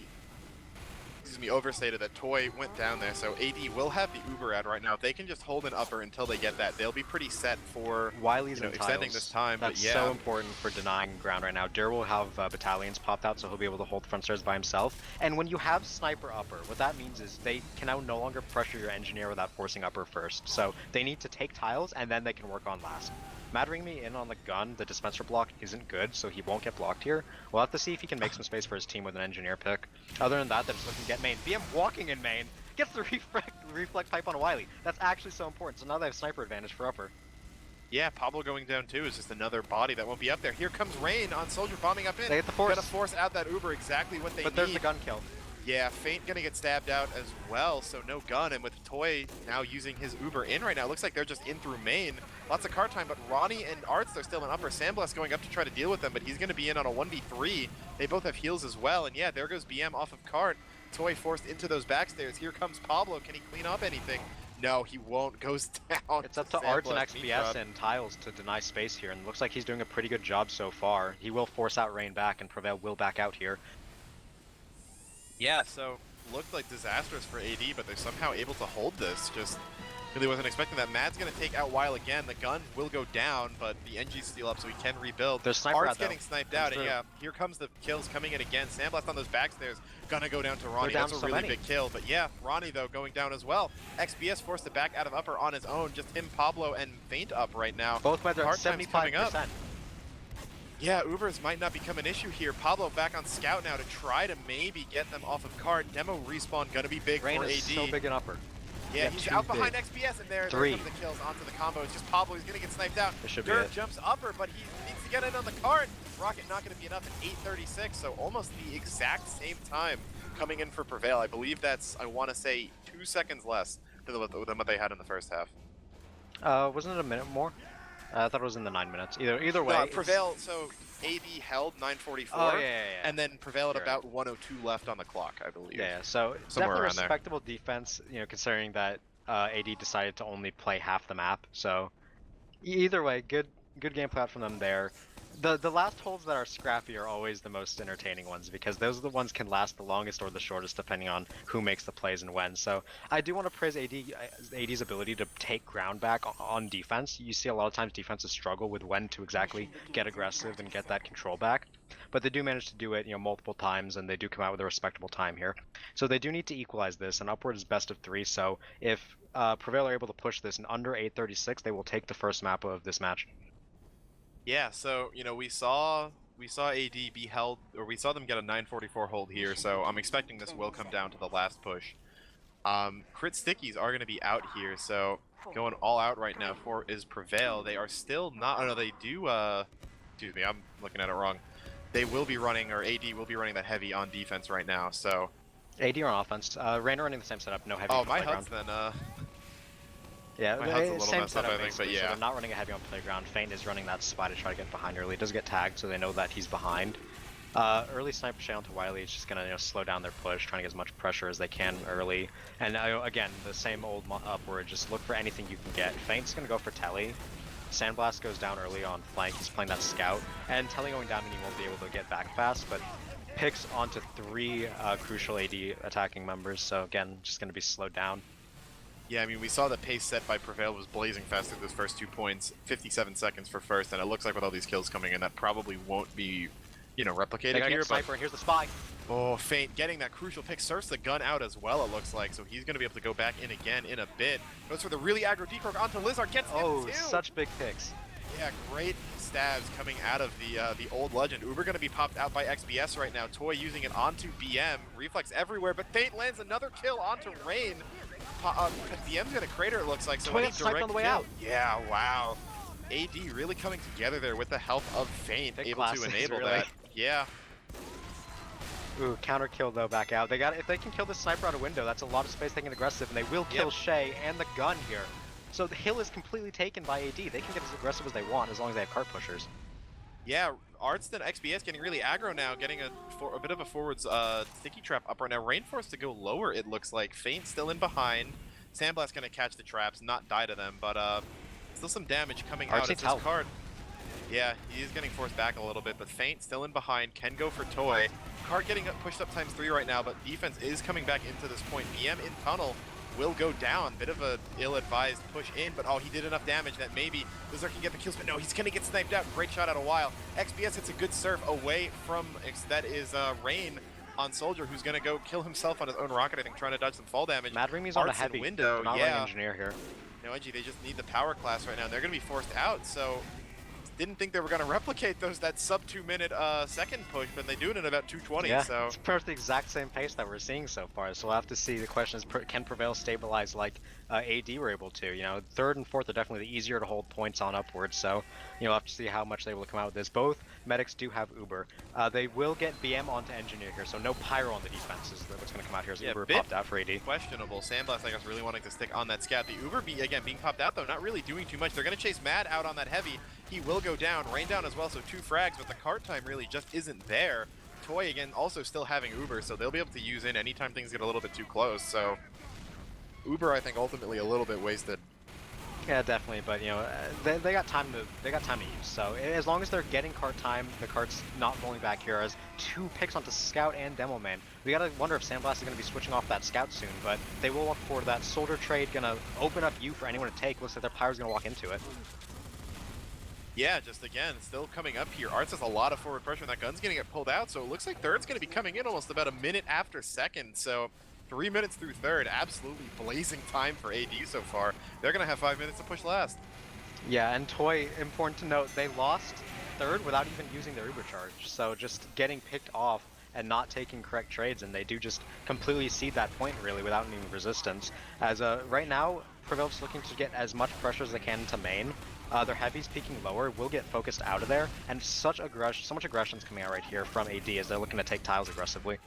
overstated that Toy went down there, so AD will have the Uber ad right now. If they can just hold an upper until they get that, they'll be pretty set for Wiley's extending this time. That's but yeah, so important for denying ground right now. Dur will have battalions popped out, so he'll be able to hold front stairs by himself. And when you have sniper upper, what that means is they can now no longer pressure your engineer without forcing upper first. So they need to take tiles, and then they can work on last. Mattering me in on the gun, the dispenser block isn't good, so he won't get blocked here. We'll have to see if he can make some space for his team with an engineer pick. Other than that, they're just looking to get main. BM walking in main, gets the reflect pipe on Wiley. That's actually so important, so now they have sniper advantage for upper. Yeah, Pablo going down too is just another body that won't be up there. Here comes Rain on Soldier bombing up in. They get the force. Gotta force out that Uber, exactly what they need. But there's the gun kill. Yeah, Feint gonna get stabbed out as well, so no gun, and with Toy now using his Uber in right now, it looks like they're just in through main. Lots of card time, but Ronnie and Arts are still in upper. Sandblast going up to try to deal with them, but he's gonna be in on a 1v3. They both have heals as well, and yeah, there goes BM off of cart. Toy forced into those backstairs. Here comes Pablo. Can he clean up anything? No, he won't. Goes down. It's up to Arts and XBS and Tiles to deny space here, and looks like he's doing a pretty good job so far. He will force out Rain back, and Prevail will back out here. Yeah, so looked like disastrous for AD, but they're somehow able to hold this. Just really wasn't expecting that. Mad's going to take out Weil again. The gun will go down, but the NG's still up, so he can rebuild. There's sniper Art's getting sniped out, and yeah, here comes the kills coming in again. Sandblast on those backstairs, gonna go down to Ronnie. That's a really big kill, but yeah, Ronnie though going down as well. XBS forced to back out of upper on his own. Just him, Pablo, and Feint up right now. Both by their 75%. Yeah, Ubers might not become an issue here. Pablo back on scout now to try to maybe get them off of card. Demo respawn gonna be big Rain for AD. Is so big in upper. Yeah, he's out behind XBS, and there come the kills onto the combo. It's just Pablo, he's gonna get sniped out. Dirt jumps upper, but he needs to get in on the card. Rocket not gonna be enough at 8:36, so almost the exact same time coming in for Prevail. I believe that's, I wanna say, 2 seconds less than what they had in the first half. Wasn't it a minute more? I thought it was in the 9 minutes. Either way. Prevail, so AD held 9:44, and then Prevail at about 1:02 left on the clock, I believe. Yeah, so somewhere definitely around respectable defense, you know, considering that AD decided to only play half the map. So either way, good gameplay out from them there. The last holds that are scrappy are always the most entertaining ones, because those are the ones can last the longest or the shortest depending on who makes the plays and when. So I do want to praise AD's ability to take ground back on defense. You see a lot of times defenses struggle with when to exactly get aggressive and get that control back. But they do manage to do it, you know, multiple times, and they do come out with a respectable time here. So they do need to equalize this, and upward is best of 3. So if Prevail are able to push this in under 8:36, they will take the first map of this match. Yeah, so, you know, we saw AD be held, or we saw them get a 9:44 hold here, so I'm expecting this will come down to the last push. Crit Stickies are going to be out here, so going all out right now for is Prevail. They are still not, oh no, they do, excuse me, I'm looking at it wrong. They will be running, or AD will be running that heavy on defense right now, so. AD on offense. Rain running the same setup, no heavy. Oh, my HUD's then, yeah, my HUD's a little same messed up, I think, but yeah. So they're not running a heavy on playground. Feint is running that spy to try to get behind early. It does get tagged, so they know that he's behind. Early sniper shade onto Wiley is just gonna, you know, slow down their push, trying to get as much pressure as they can early. And again, the same old upward, just look for anything you can get. Feint's gonna go for Telly. Sandblast goes down early on flank. He's playing that scout, and Telly going down, and he won't be able to get back fast, but picks onto 3 crucial AD attacking members. So again, just gonna be slowed down. Yeah, I mean, we saw the pace set by Prevail was blazing fast through those first 2 points, 57 seconds for first, and it looks like with all these kills coming in, that probably won't be, you know, replicated here. Sniper, and here's the spy. Oh, Feint getting that crucial pick. Surfs the gun out as well, it looks like, so he's going to be able to go back in again in a bit. Goes for the really aggro decroak onto Lizard, gets him too! Such big picks. Yeah, great stabs coming out of the old legend. Uber going to be popped out by XBS right now. Toy using it onto BM. Reflex everywhere, but Feint lands another kill onto Rain. BM's gonna crater, it looks like. So any direct on the way out. Yeah, wow. AD really coming together there with the help of Feint, able to enable that. Yeah. Ooh, counter kill though back out. If they can kill this sniper out a window, that's a lot of space taking aggressive, and they will kill Shay and the gun here. So the hill is completely taken by AD. They can get as aggressive as they want as long as they have cart pushers. Yeah, Artston XBS getting really aggro now, getting a bit of a forwards sticky trap up right now. Rain forced to go lower, it looks like. Feint still in behind. Sandblast gonna catch the traps, not die to them, but still some damage coming out as his card. Yeah, he is getting forced back a little bit, but Feint still in behind, can go for Toy. Card getting pushed up ×3 right now, but defense is coming back into this point. BM in tunnel will go down. Bit of a ill-advised push in, but oh, he did enough damage that maybe Lizard can get the kills, but no, he's gonna get sniped out. Great shot out of Weil. XBS hits a good surf away from, that is Rain on Soldier, who's gonna go kill himself on his own rocket, I think, trying to dodge some fall damage. Mad Ringme's on a heavy window, not running engineer here. No, NG, they just need the power class right now, and they're gonna be forced out, so didn't think they were going to replicate that sub 2-minute second push, but they do it in about 2:20. Yeah, So it's pretty much the exact same pace that we're seeing so far. So we'll have to see. The question is, can Prevail stabilize like AD were able to? You know, third and fourth are definitely the easier to hold points on upwards. So we'll have to see how much they will come out with this. Both medics do have Uber. They will get BM onto Engineer here, so no Pyro on the defense is what's going to come out here as Uber popped out for AD. Questionable. Sandblast, I guess, really wanting to stick on that scout. The Uber, again, being popped out, though, not really doing too much. They're going to chase Mad out on that heavy. He will go down. Rain down as well, so 2 frags, but the cart time really just isn't there. Toy, again, also still having Uber, so they'll be able to use in anytime things get a little bit too close. So Uber, I think, ultimately a little bit wasted. Yeah, definitely, but they got time to use. So as long as they're getting cart time, the cart's not rolling back here as 2 picks onto Scout and Demo Man. We gotta wonder if Sandblast is gonna be switching off that Scout soon, but they will look for that Soldier trade, gonna open up U for anyone to take. Looks like their Pyro's gonna walk into it. Yeah, just again, still coming up here. Arts has a lot of forward pressure, and that gun's gonna get pulled out, so it looks like third's gonna be coming in almost about a minute after second. So 3 minutes through third, absolutely blazing time for AD so far. They're gonna have 5 minutes to push last. Yeah, and Toy, important to note, they lost third without even using their Uber charge. So just getting picked off and not taking correct trades, and they do just completely cede that point really without any resistance. As right now, Prevail's looking to get as much pressure as they can into main. Their heavy's peaking lower, will get focused out of there, and so much aggression's coming out right here from AD as they're looking to take tiles aggressively.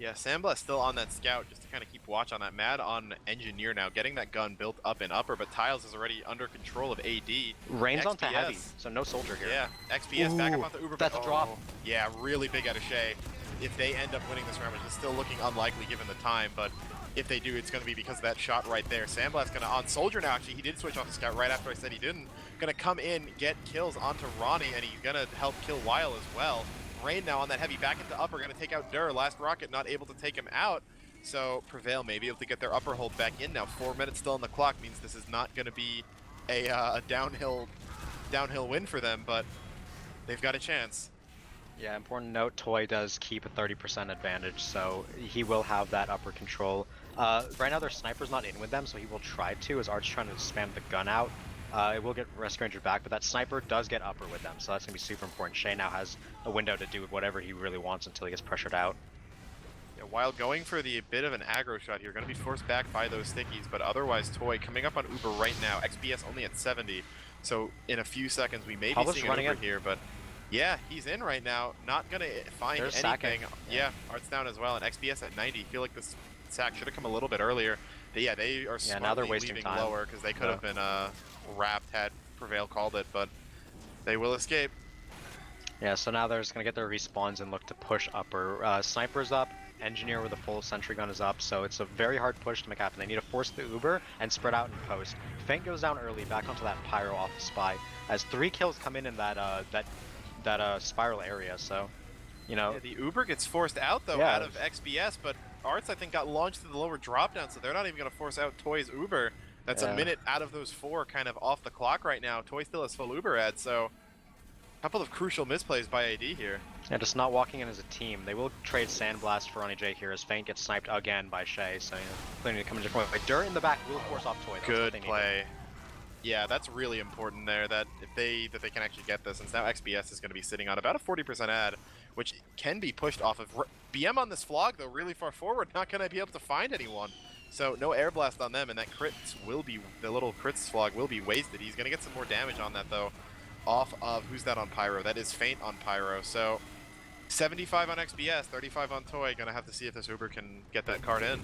Yeah, Sandblast still on that scout just to kind of keep watch on that. Mad on Engineer now, getting that gun built up in upper, but Tiles is already under control of AD. Rain's onto heavy, so no soldier here. Yeah, XPS back up onto Uber. That's a drop. Yeah, really big out of Shay. If they end up winning this round, which is still looking unlikely given the time, but if they do, it's going to be because of that shot right there. Sandblast's going to, on Soldier now, actually, he did switch off the scout right after I said he didn't. Going to come in, get kills onto Ronnie, and he's going to help kill Weil as well. Rain now on that heavy back into upper, going to take out Dur. Last rocket not able to take him out, so Prevail may be able to get their upper hold back in now. 4 minutes still on the clock means this is not going to be a downhill win for them, but they've got a chance. Yeah, important note, Toy does keep a 30% advantage, so he will have that upper control. Right now their sniper's not in with them, so he will try to, as Art's trying to spam the gun out. It will get Rescue Ranger back, but that sniper does get upper with them, so that's going to be super important. Shay now has a window to do whatever he really wants until he gets pressured out. Yeah, while going for the bit of an aggro shot here, going to be forced back by those stickies, but otherwise Toy coming up on Uber right now. XPS only at 70, so in a few seconds we may be seeing an Uber here, but yeah, he's in right now. Not going to find anything. Yeah, Art's down as well, and XPS at 90. I feel like this sack should have come a little bit earlier. But yeah, they are now they're wasting leaving time. Lower because they could have been wrapped had Prevail called it, but they will escape. Yeah, so now they're just going to get their respawns and look to push upper. Sniper's up, Engineer with a full sentry gun is up, so it's a very hard push to make happen. They need to force the Uber and spread out in post. Feint goes down early, back onto that Pyro off the Spy, as 3 kills come in that spiral area, so, Yeah, the Uber gets forced out, though, out of XBS, but Arts, I think, got launched to the lower drop down, so they're not even going to force out Toy's Uber. That's a minute out of those 4 kind of off the clock right now. Toy still has full Uber ad, so a couple of crucial misplays by AD here. Yeah, just not walking in as a team. They will trade Sandblast for Ronnie J here as Feint gets sniped again by Shay, so clearly coming to point. But Dur in the back will force off Toy. Good play. Yeah, that's really important there, that if they can actually get this, since now XBS is going to be sitting on about a 40% ad, which can be pushed off of. BM on this flog, though, really far forward, not going to be able to find anyone. So no air blast on them, and that crits will be, the little crits flog will be wasted. He's going to get some more damage on that, though, off of, who's that on Pyro? That is Feint on Pyro. So 75 on XBS, 35 on Toy. Going to have to see if this Uber can get that card in.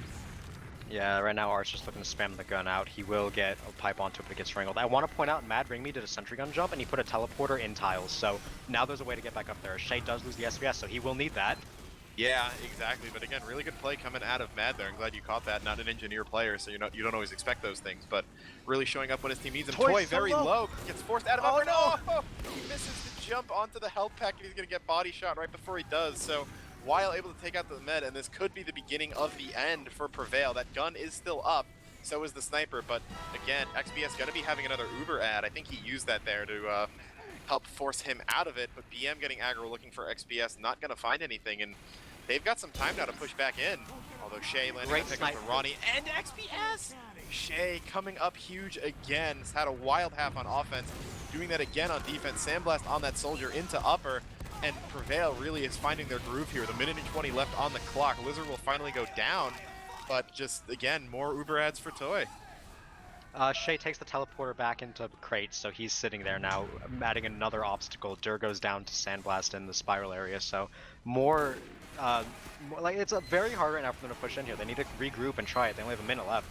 Yeah, right now Art's just looking to spam the gun out. He will get a pipe onto it, but it gets strangled. I want to point out, Mad Ringme did a sentry gun jump, and he put a teleporter in tiles, so now there's a way to get back up there. Shay does lose the SBS, so he will need that. Yeah, exactly. But again, really good play coming out of Mad there. I'm glad you caught that. Not an engineer player, so you don't always expect those things, but really showing up when his team needs him. Toy very low, gets forced out of upper. No! He misses the jump onto the health pack, and he's going to get body shot right before he does, so while able to take out the med, and this could be the beginning of the end for Prevail. That gun is still up, so is the sniper, but again, XBS going to be having another Uber ad. I think he used that there to help force him out of it, but BM getting aggro looking for XBS, not going to find anything, and they've got some time now to push back in. Although Shay landing a pick up to Ronnie, and XBS Shay coming up huge again. Has had a wild half on offense, doing that again on defense. Sandblast on that soldier into upper, and Prevail really is finding their groove here. The minute and 20 left on the clock. Lizard will finally go down, but just, again, more Uber ads for Toy. Shay takes the teleporter back into crates, so he's sitting there now, adding another obstacle. Dur goes down to Sandblast in the spiral area, so more, like, it's a very hard right now for them to push in here. They need to regroup and try it. They only have a minute left.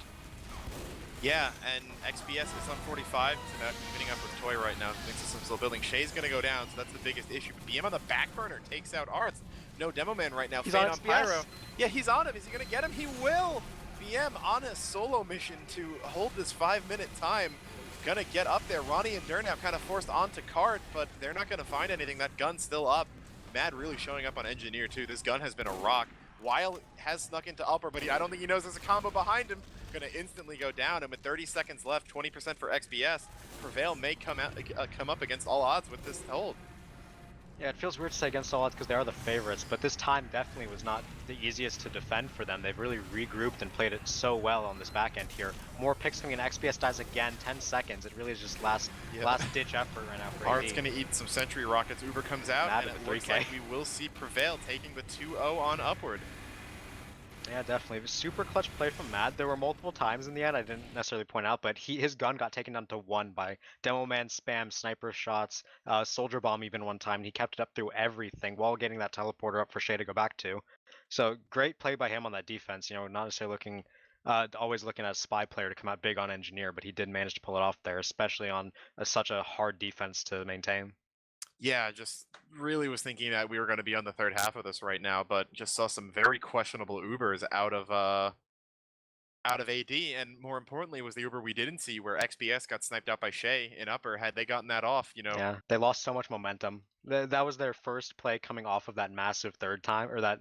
Yeah, and XBS is on 45. It's about meeting up with Toy right now. Thinks system still building. Shay's gonna go down, so that's the biggest issue. But BM on the back burner takes out Arts. No Demo Man right now. He's Fane on on XBS. Pyro. Yeah, he's on him. Is he gonna get him? He will! BM on a solo mission to hold this 5-minute time. Gonna get up there. Ronnie and Durn now kind of forced onto cart, but they're not gonna find anything. That gun's still up. Mad really showing up on Engineer too. This gun has been a rock. Weil has snuck into upper, but I don't think he knows there's a combo behind him. Gonna instantly go down, and with 30 seconds left, 20% for XBS, Prevail may come up against all odds with this hold. Yeah, it feels weird to say against all odds because they are the favorites, but this time definitely was not the easiest to defend for them. They've really regrouped and played it so well on this back end here. More picks coming in. XBS dies again, 10 seconds. It really is just last ditch effort right now for Art's AD. gonna eat some Sentry Rockets. Uber comes out, Mad and at it the looks 3K. like we will see Prevail taking the 2-0 on upward. Yeah, definitely. It was super clutch play from Mad. There were multiple times in the end I didn't necessarily point out, but his gun got taken down to 1 by Demo Man spam, sniper shots, Soldier Bomb even one time, and he kept it up through everything while getting that teleporter up for Shay to go back to. So great play by him on that defense. You know, not necessarily looking, always looking at a spy player to come out big on Engineer, but he did manage to pull it off there, especially on such a hard defense to maintain. Yeah, just really was thinking that we were going to be on the third half of this right now, but just saw some very questionable Ubers out of AD, and more importantly was the Uber we didn't see where XBS got sniped out by Shay in upper. Had they gotten that off, you know. Yeah, they lost so much momentum. That was their first play coming off of that massive third time, or that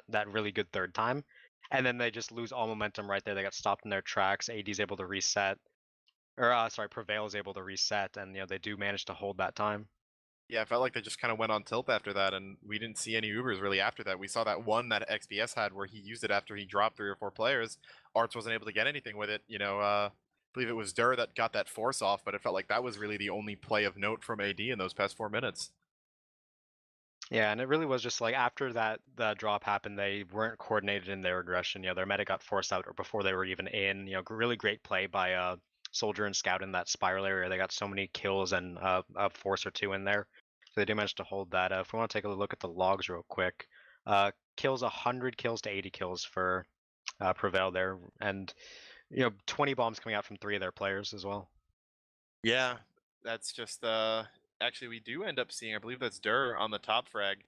that really good third time, and then they just lose all momentum right there. They got stopped in their tracks. AD's able to reset, or sorry, Prevail is able to reset, and they do manage to hold that time. Yeah, I felt like they just kind of went on tilt after that, and we didn't see any Ubers really after that. We saw that one that XBS had where he used it after he dropped 3 or 4 players. Arts wasn't able to get anything with it. I believe it was Dur that got that force off, but it felt like that was really the only play of note from AD in those past 4 minutes. Yeah, and it really was just like after that drop happened, they weren't coordinated in their aggression. Their meta got forced out or before they were even in. Really great play by Soldier and Scout in that spiral area. They got so many kills and a force or 2 in there. So they do manage to hold that. If we want to take a look at the logs real quick, kills 100 kills to 80 kills for Prevail there, and 20 bombs coming out from 3 of their players as well. Yeah, that's just actually we do end up seeing, I believe that's Dur on the top frag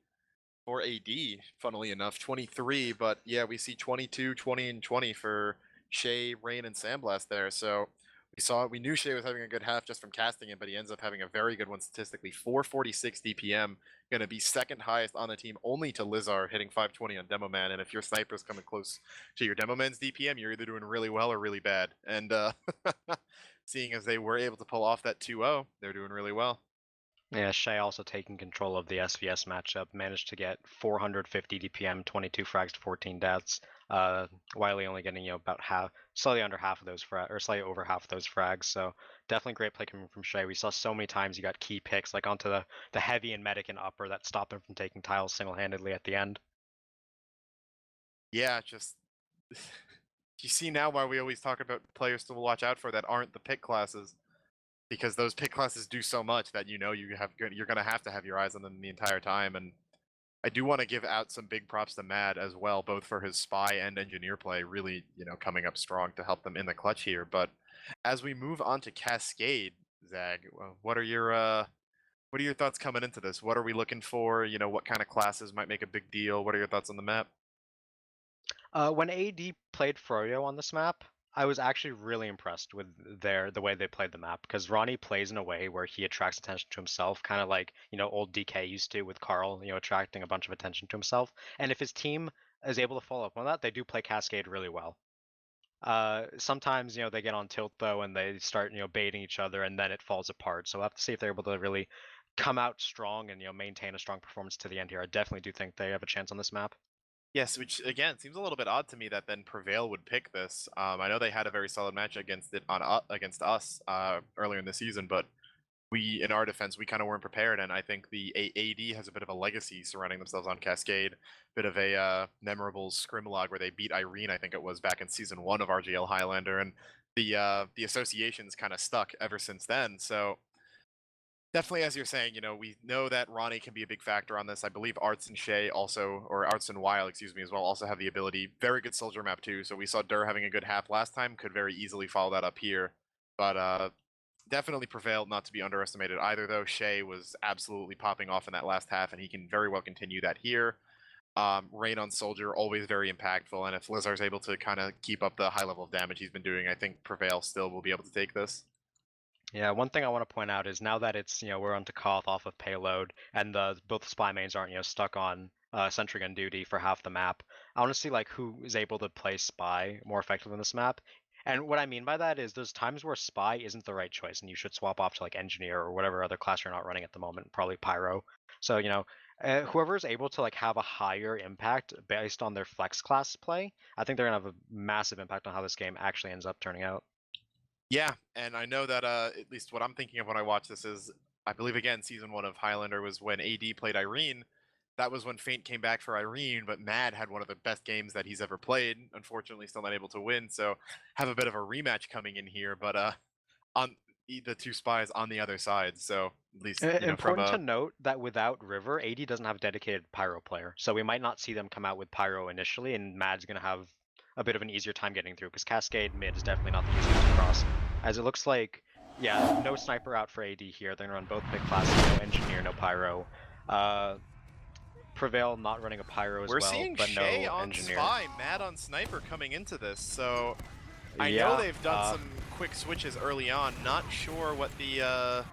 for AD, funnily enough, 23, but yeah, we see 22, 20, and 20 for Shay, Rain, and Sandblast there. So we knew Shay was having a good half just from casting it, but he ends up having a very good one statistically. 446 DPM, going to be second highest on the team, only to Lizar hitting 520 on Demo Man. And if your sniper's coming close to your Demo Man's DPM, you're either doing really well or really bad. And seeing as they were able to pull off that 2-0, they're doing really well. Yeah, Shay also taking control of the SVS matchup, managed to get 450 DPM, 22 frags to 14 deaths. Wiley only getting about half, slightly under half of those frags, or slightly over half of those frags. So definitely great play coming from Shay. We saw so many times he got key picks, like onto the heavy and medic and upper that stopped him from taking tiles single-handedly at the end. Yeah, just you see now why we always talk about players to watch out for that aren't the pick classes, because those pick classes do so much that you're gonna have to have your eyes on them the entire time. And I do want to give out some big props to Mad as well, both for his spy and engineer play, really coming up strong to help them in the clutch here. But as we move on to Cascade, Zag, what are your thoughts coming into this? What are we looking for? What kind of classes might make a big deal? What are your thoughts on the map? When AD played Froyo on this map, I was actually really impressed with the way they played the map, because Ronnie plays in a way where he attracts attention to himself, kind of like old DK used to with Carl, attracting a bunch of attention to himself. And if his team is able to follow up on that, they do play Cascade really well. Sometimes they get on tilt though, and they start baiting each other, and then it falls apart. So we'll have to see if they're able to really come out strong and maintain a strong performance to the end here. I definitely do think they have a chance on this map. Yes, which again seems a little bit odd to me that then Prevail would pick this. I know they had a very solid match against it on against us earlier in the season, but we, in our defense, we kind of weren't prepared, and I think the AD has a bit of a legacy surrounding themselves on Cascade. Bit of a memorable scrimlog where they beat Irene, I think it was back in season 1 of RGL Highlander, and the association's kind of stuck ever since then. So definitely, as you're saying, we know that Ronnie can be a big factor on this. I believe Arts and Shay also, or Arts and Weil, excuse me, as well, also have the ability. Very good soldier map too. So we saw Dur having a good half last time, could very easily follow that up here. But definitely Prevailed, not to be underestimated either, though. Shay was absolutely popping off in that last half, and he can very well continue that here. Rain on Soldier, always very impactful, and if Lizard's able to kind of keep up the high level of damage he's been doing, I think Prevail still will be able to take this. Yeah, one thing I want to point out is now that it's, we're on Takoth off of payload and both spy mains aren't, stuck on sentry gun duty for half the map, I want to see like who is able to play spy more effectively in this map. And what I mean by that is there's times where spy isn't the right choice and you should swap off to like engineer or whatever other class you're not running at the moment, probably pyro. So, whoever is able to like have a higher impact based on their flex class play, I think they're gonna have a massive impact on how this game actually ends up turning out. Yeah, and I know that at least what I'm thinking of when I watch this is, I believe again, season 1 of Highlander was when AD played Irene. That was when Feint came back for Irene, but Mad had one of the best games that he's ever played. Unfortunately, still not able to win, so have a bit of a rematch coming in here. But on the two spies on the other side, so at least Important to note that without River, AD doesn't have a dedicated Pyro player, so we might not see them come out with Pyro initially, and Mad's gonna have a bit of an easier time getting through because Cascade mid is definitely not the easiest to cross. As it looks like, yeah, no sniper out for AD here. They're gonna run both big classes, no engineer, no Pyro. Prevail not running a Pyro as We're well, seeing but Shay no on engineer. Spy, Mad on Sniper coming into this, so I know they've done some quick switches early on. Not sure what the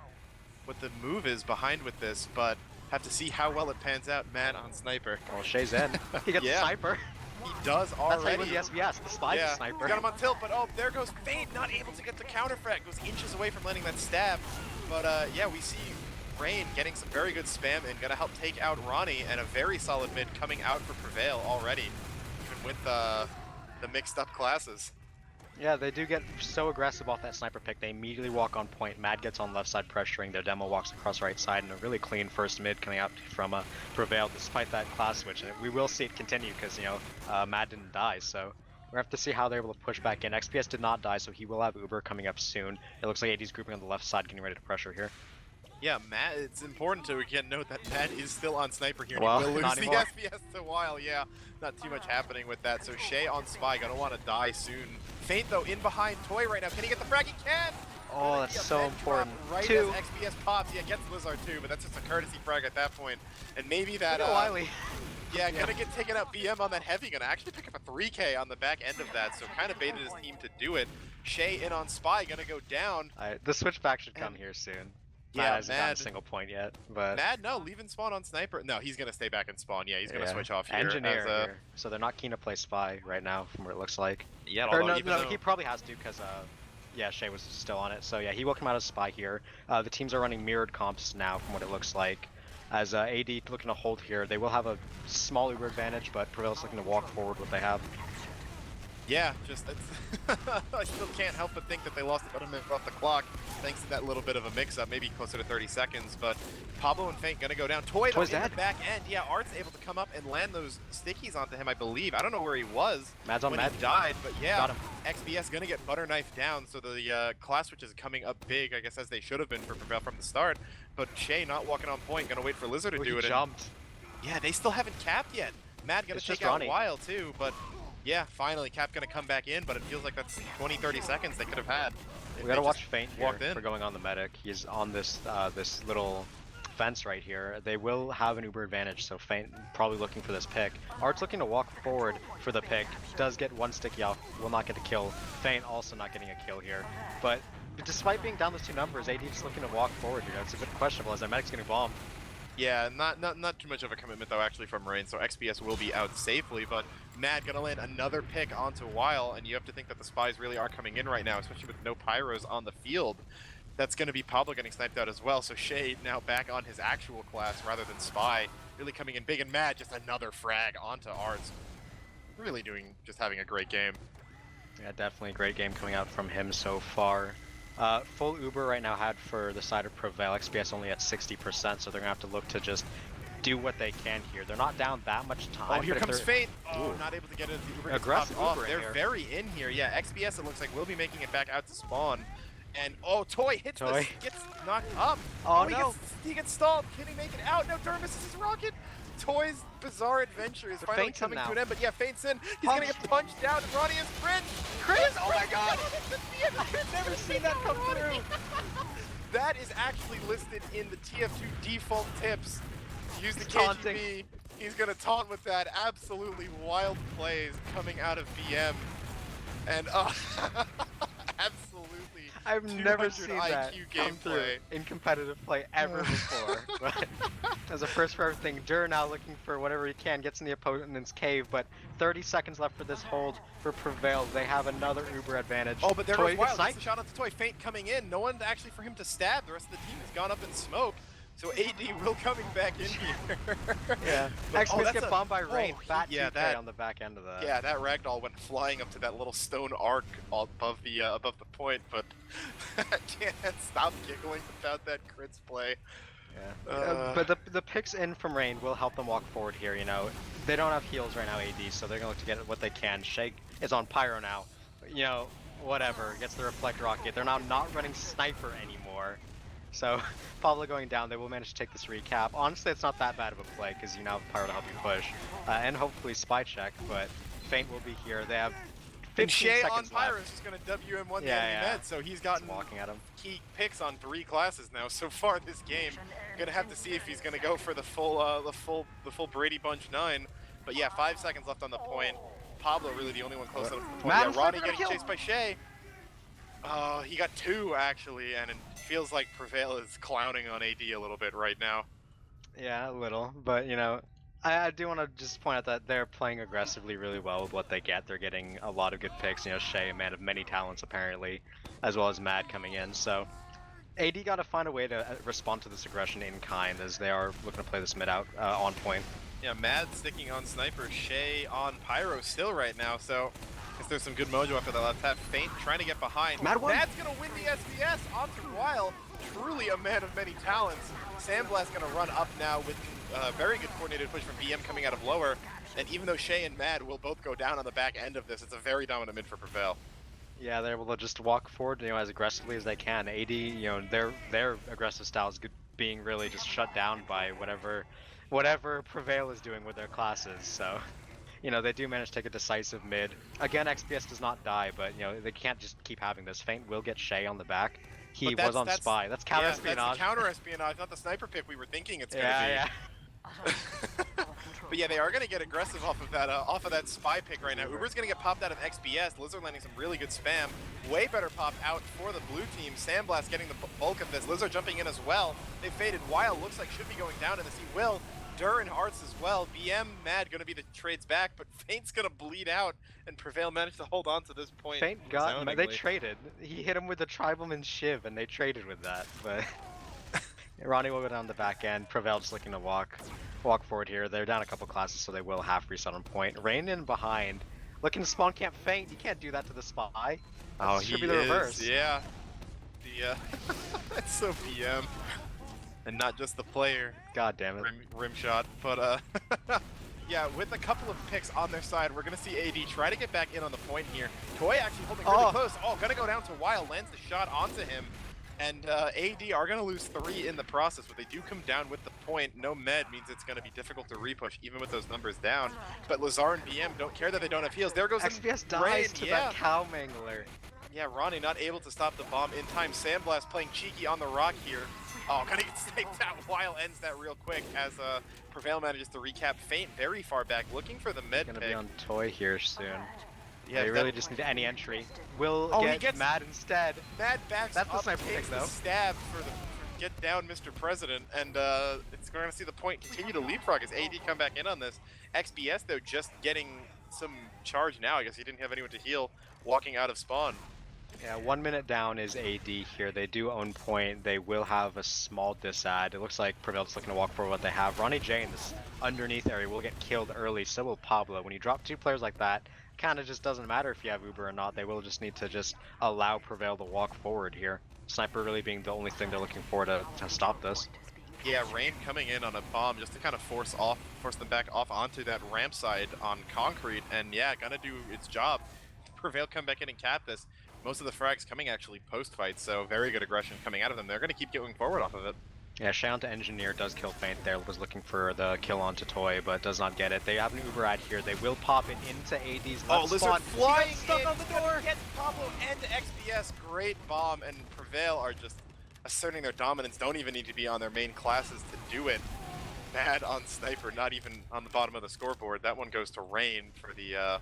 move is behind with this, but have to see how well it pans out. Mad on Sniper. Well, Shay's in. He gets the sniper. He does already. That's how you win the SBS. The spy's a sniper. He's got him on tilt, but oh, there goes Feint, not able to get the counter frag. Goes inches away from landing that stab. But yeah, we see Rain getting some very good spam and gonna help take out Ronnie, and a very solid mid coming out for Prevail already, even with the mixed up classes. Yeah, they do get so aggressive off that sniper pick. They immediately walk on point. Mad gets on left side pressuring. Their demo walks across right side, and a really clean first mid coming out from Prevail despite that class switch. And we will see it continue because, Mad didn't die. So we have to see how they're able to push back in. XPS did not die, so he will have Uber coming up soon. It looks like AD's grouping on the left side, getting ready to pressure here. Yeah, Matt, it's important to again note that Matt is still on Sniper here. Well, he will lose not the anymore. SBS to Weil. Yeah, not too much happening with that. So Shay on Spy, gonna want to die soon. Feint though in behind Toy right now. Can he get the frag? He can! Oh, that's so important. Right as XPS pops. Yeah, gets Lizard too, but that's just a courtesy frag at that point. And maybe that Wiley. Yeah, gonna get taken out BM on that heavy, gonna actually pick up a 3K on the back end of that, so kind of baited his team to do it. Shay in on Spy, gonna go down. The switchback should come here soon. Yeah, hasn't gotten a single point yet, but Mad, no, leaving spawn on Sniper. No, he's gonna stay back and spawn. Yeah, he's gonna switch off here. Engineer here. So they're not keen to play Spy right now, from what it looks like. Yeah, no, he probably has to because yeah, Shay was still on it. So yeah, he will come out as Spy here. The teams are running mirrored comps now, from what it looks like. As AD looking to hold here, they will have a small Uber advantage, but Prevail's looking to walk forward what they have. Yeah, just I still can't help but think that they lost about a minute off the clock thanks to that little bit of a mix-up, maybe closer to 30 seconds. But Pablo and Feint gonna go down. Toy though in the back end. Yeah, Art's able to come up and land those stickies onto him, I believe. I don't know where he was Mad's on when Mad. he died, but yeah, got him. XBS gonna get butter knife down. So the class switch is coming up big, I guess, as they should have been for Prevail from the start. But Shay not walking on point, gonna wait for Lizard to do it. Jumped. Yeah, they still haven't capped yet. Mad gonna take out Weil too, but yeah, finally, Cap gonna come back in, but it feels like that's 20-30 seconds they could have had. We gotta watch Feint here for going on the medic. He's on this this little fence right here. They will have an Uber advantage, so Feint probably looking for this pick. Art's looking to walk forward for the pick. Does get one sticky off, will not get a kill. Feint also not getting a kill here. But despite being down those two numbers, AD just looking to walk forward here. It's a bit questionable as their medic's getting bombed. Yeah, not too much of a commitment though actually from Rain, so XPS will be out safely, but Mad gonna land another pick onto Weil, and you have to think that the spies really are coming in right now, especially with no pyros on the field. That's gonna be Pablo getting sniped out as well, so Shay now back on his actual class rather than Spy, really coming in big, and Mad just another frag onto Arts. really just having a great game. Yeah, definitely a great game coming out from him so far. Full Uber right now had for the side of Prevail, XPS only at 60%, so they're gonna have to look to just do what they can here. They're not down that much time. Oh, here comes Fate. Oh, not able to get it. The Uber gets aggressive popped off. Uber in They're here. very in here. Yeah, XPS it looks like will be making it back out to spawn. And oh, Toy hits Toy gets knocked up. Oh, no. He gets stalled. Can he make it out? No, Durr misses his rocket. Toy's bizarre adventure is finally coming to an end, but yeah, Faint's in. He's gonna get punched down. Ronnie is Chris! Oh my god! I've never seen that come through! That is actually listed in the TF2 default tips. Use the Taunting. KGB. He's gonna taunt with that. Absolutely wild plays coming out of BM. And absolutely I've never seen that IQ come through gameplay in competitive play ever before. But as a first for everything, Durr now looking for whatever he can, gets in the opponent's cave, but 30 seconds left for this hold for Prevail. They have another Uber advantage. Oh, but there Toy goes Wild. gets That's the shot out to Toy. Faint coming in. No one actually for him to stab. The rest of the team has gone up in smoke. So AD will coming back in here. Yeah. XPS get bombed by Rain. Fat yeah, 2K on the back end of that. Yeah, that ragdoll went flying up to that little stone arc all above the point, but I can't stop giggling about that crits play. Yeah. But the picks in from Rain will help them walk forward here, you know. They don't have heals right now, AD, so they're going to look to get what they can. Shake is on Pyro now. You know, whatever. Gets the Reflect Rocket. They're now not running Sniper anymore. So, Pablo going down, they will manage to take this recap. Honestly, it's not that bad of a play, because you now have Pyro to help you push. And hopefully Spy Check, but Faint will be here. They have 15 and Shay seconds on Pyro left. is just going to WM1 the enemy med, so he's gotten walking at him. Key picks on 3 classes now so far this game. Gonna have to see if he's gonna go for the full Brady Bunch 9. But yeah, 5 seconds left on the point. Pablo really the only one close enough to the point. Yeah, Ronnie getting chased by Shay. He got 2 actually, and it feels like Prevail is clowning on AD a little bit right now. Yeah, a little, but you know, I do want to just point out that they're playing aggressively really well with what they get. They're getting a lot of good picks. You know, Shay, a man of many talents apparently, as well as Mad coming in. So AD got to find a way to respond to this aggression in kind, as they are looking to play this mid out on point. Yeah, Mad sticking on Sniper, Shay on Pyro still right now, so I guess there's some good mojo after that last tap. Faint trying to get behind. Mad's gonna win the SBS onto Weil. Truly a man of many talents. Sandblast gonna run up now with a very good coordinated push from BM coming out of lower. And even though Shay and Mad will both go down on the back end of this, it's a very dominant mid for Prevail. Yeah, they're able to just walk forward, you know, as aggressively as they can. AD, you know, their aggressive style is being really just shut down by whatever Prevail is doing with their classes. So, you know, they do manage to take a decisive mid. Again, XPS does not die, but, you know, they can't just keep having this. Faint will get Shay on the back. He was on Spy. That's counter-espionage. That's the counter-espionage, not the sniper pick we were thinking it's going to be. Yeah. But yeah, they are going to get aggressive off of that Spy pick right now. Uber's going to get popped out of XPS. Lizard landing some really good spam. Way better pop out for the blue team. Sandblast getting the bulk of this. Lizard jumping in as well. They faded. Wild looks like should be going down in this. He will. Durr and Arts as well. BM, Mad going to be the trades back, but Faint's going to bleed out, and Prevail managed to hold on to this point. Faint got, they traded. He hit him with the Tribalman Shiv, and they traded with that, but Ronnie will go down the back end. Prevail just looking to walk forward here. They're down a couple classes, so they will half reset on point. Rain in behind. Looking to spawn camp Faint. You can't do that to the Spy. Oh, should be the reverse. Yeah. That's so BM. And not just the player. God damn it. Rim shot. But, yeah, with a couple of picks on their side, we're going to see AD try to get back in on the point here. Toy actually holding really close. Oh, going to go down to Wild. Lands the shot onto him. And AD are going to lose 3 in the process, but they do come down with the point. No med means it's going to be difficult to repush, even with those numbers down. But Lazar and BM don't care that they don't have heals. There goes XPS dies to that Cow Mangler. Yeah, Ronnie not able to stop the bomb in time. Sandblast playing cheeky on the rock here. Oh, gonna get sniped out. Weil ends that real quick as Prevail manages to recap. Faint very far back, looking for the med Gonna pick. be on Toy here soon. Yeah, they really just need any entry. Will get Mad instead. Mad backs That's up, the sniper takes pick, though. The stab for get down Mr. President, and it's going to see the point continue to leapfrog as AD come back in on this. XBS, though, just getting some charge now. I guess he didn't have anyone to heal walking out of spawn. Yeah, 1 minute down is AD here. They do own point. They will have a small disad. It looks like Prevail's looking to walk for what they have. Ronnie J in this underneath area will get killed early. So will Pablo. When you drop 2 players like that, kind of just doesn't matter if you have Uber or not. They will just need to just allow Prevail to walk forward here. Sniper really being the only thing they're looking for to stop this. Yeah, Rain coming in on a bomb just to kind of force them back off onto that ramp side on concrete, and yeah, gonna do its job. Prevail come back in and cap this. Most of the frags coming actually post-fight, so very good aggression coming out of them. They're gonna keep going forward off of it. Yeah, Shay onto Engineer does kill Feint there, was looking for the kill onto Toy, but does not get it. They have an Uber ad here. They will pop it into AD's left Lizard spawn. flying stuck in, on the door! Get Pablo and XPS, great bomb, and Prevail are just asserting their dominance. Don't even need to be on their main classes to do it. Mad on Sniper, not even on the bottom of the scoreboard. That one goes to Rain for the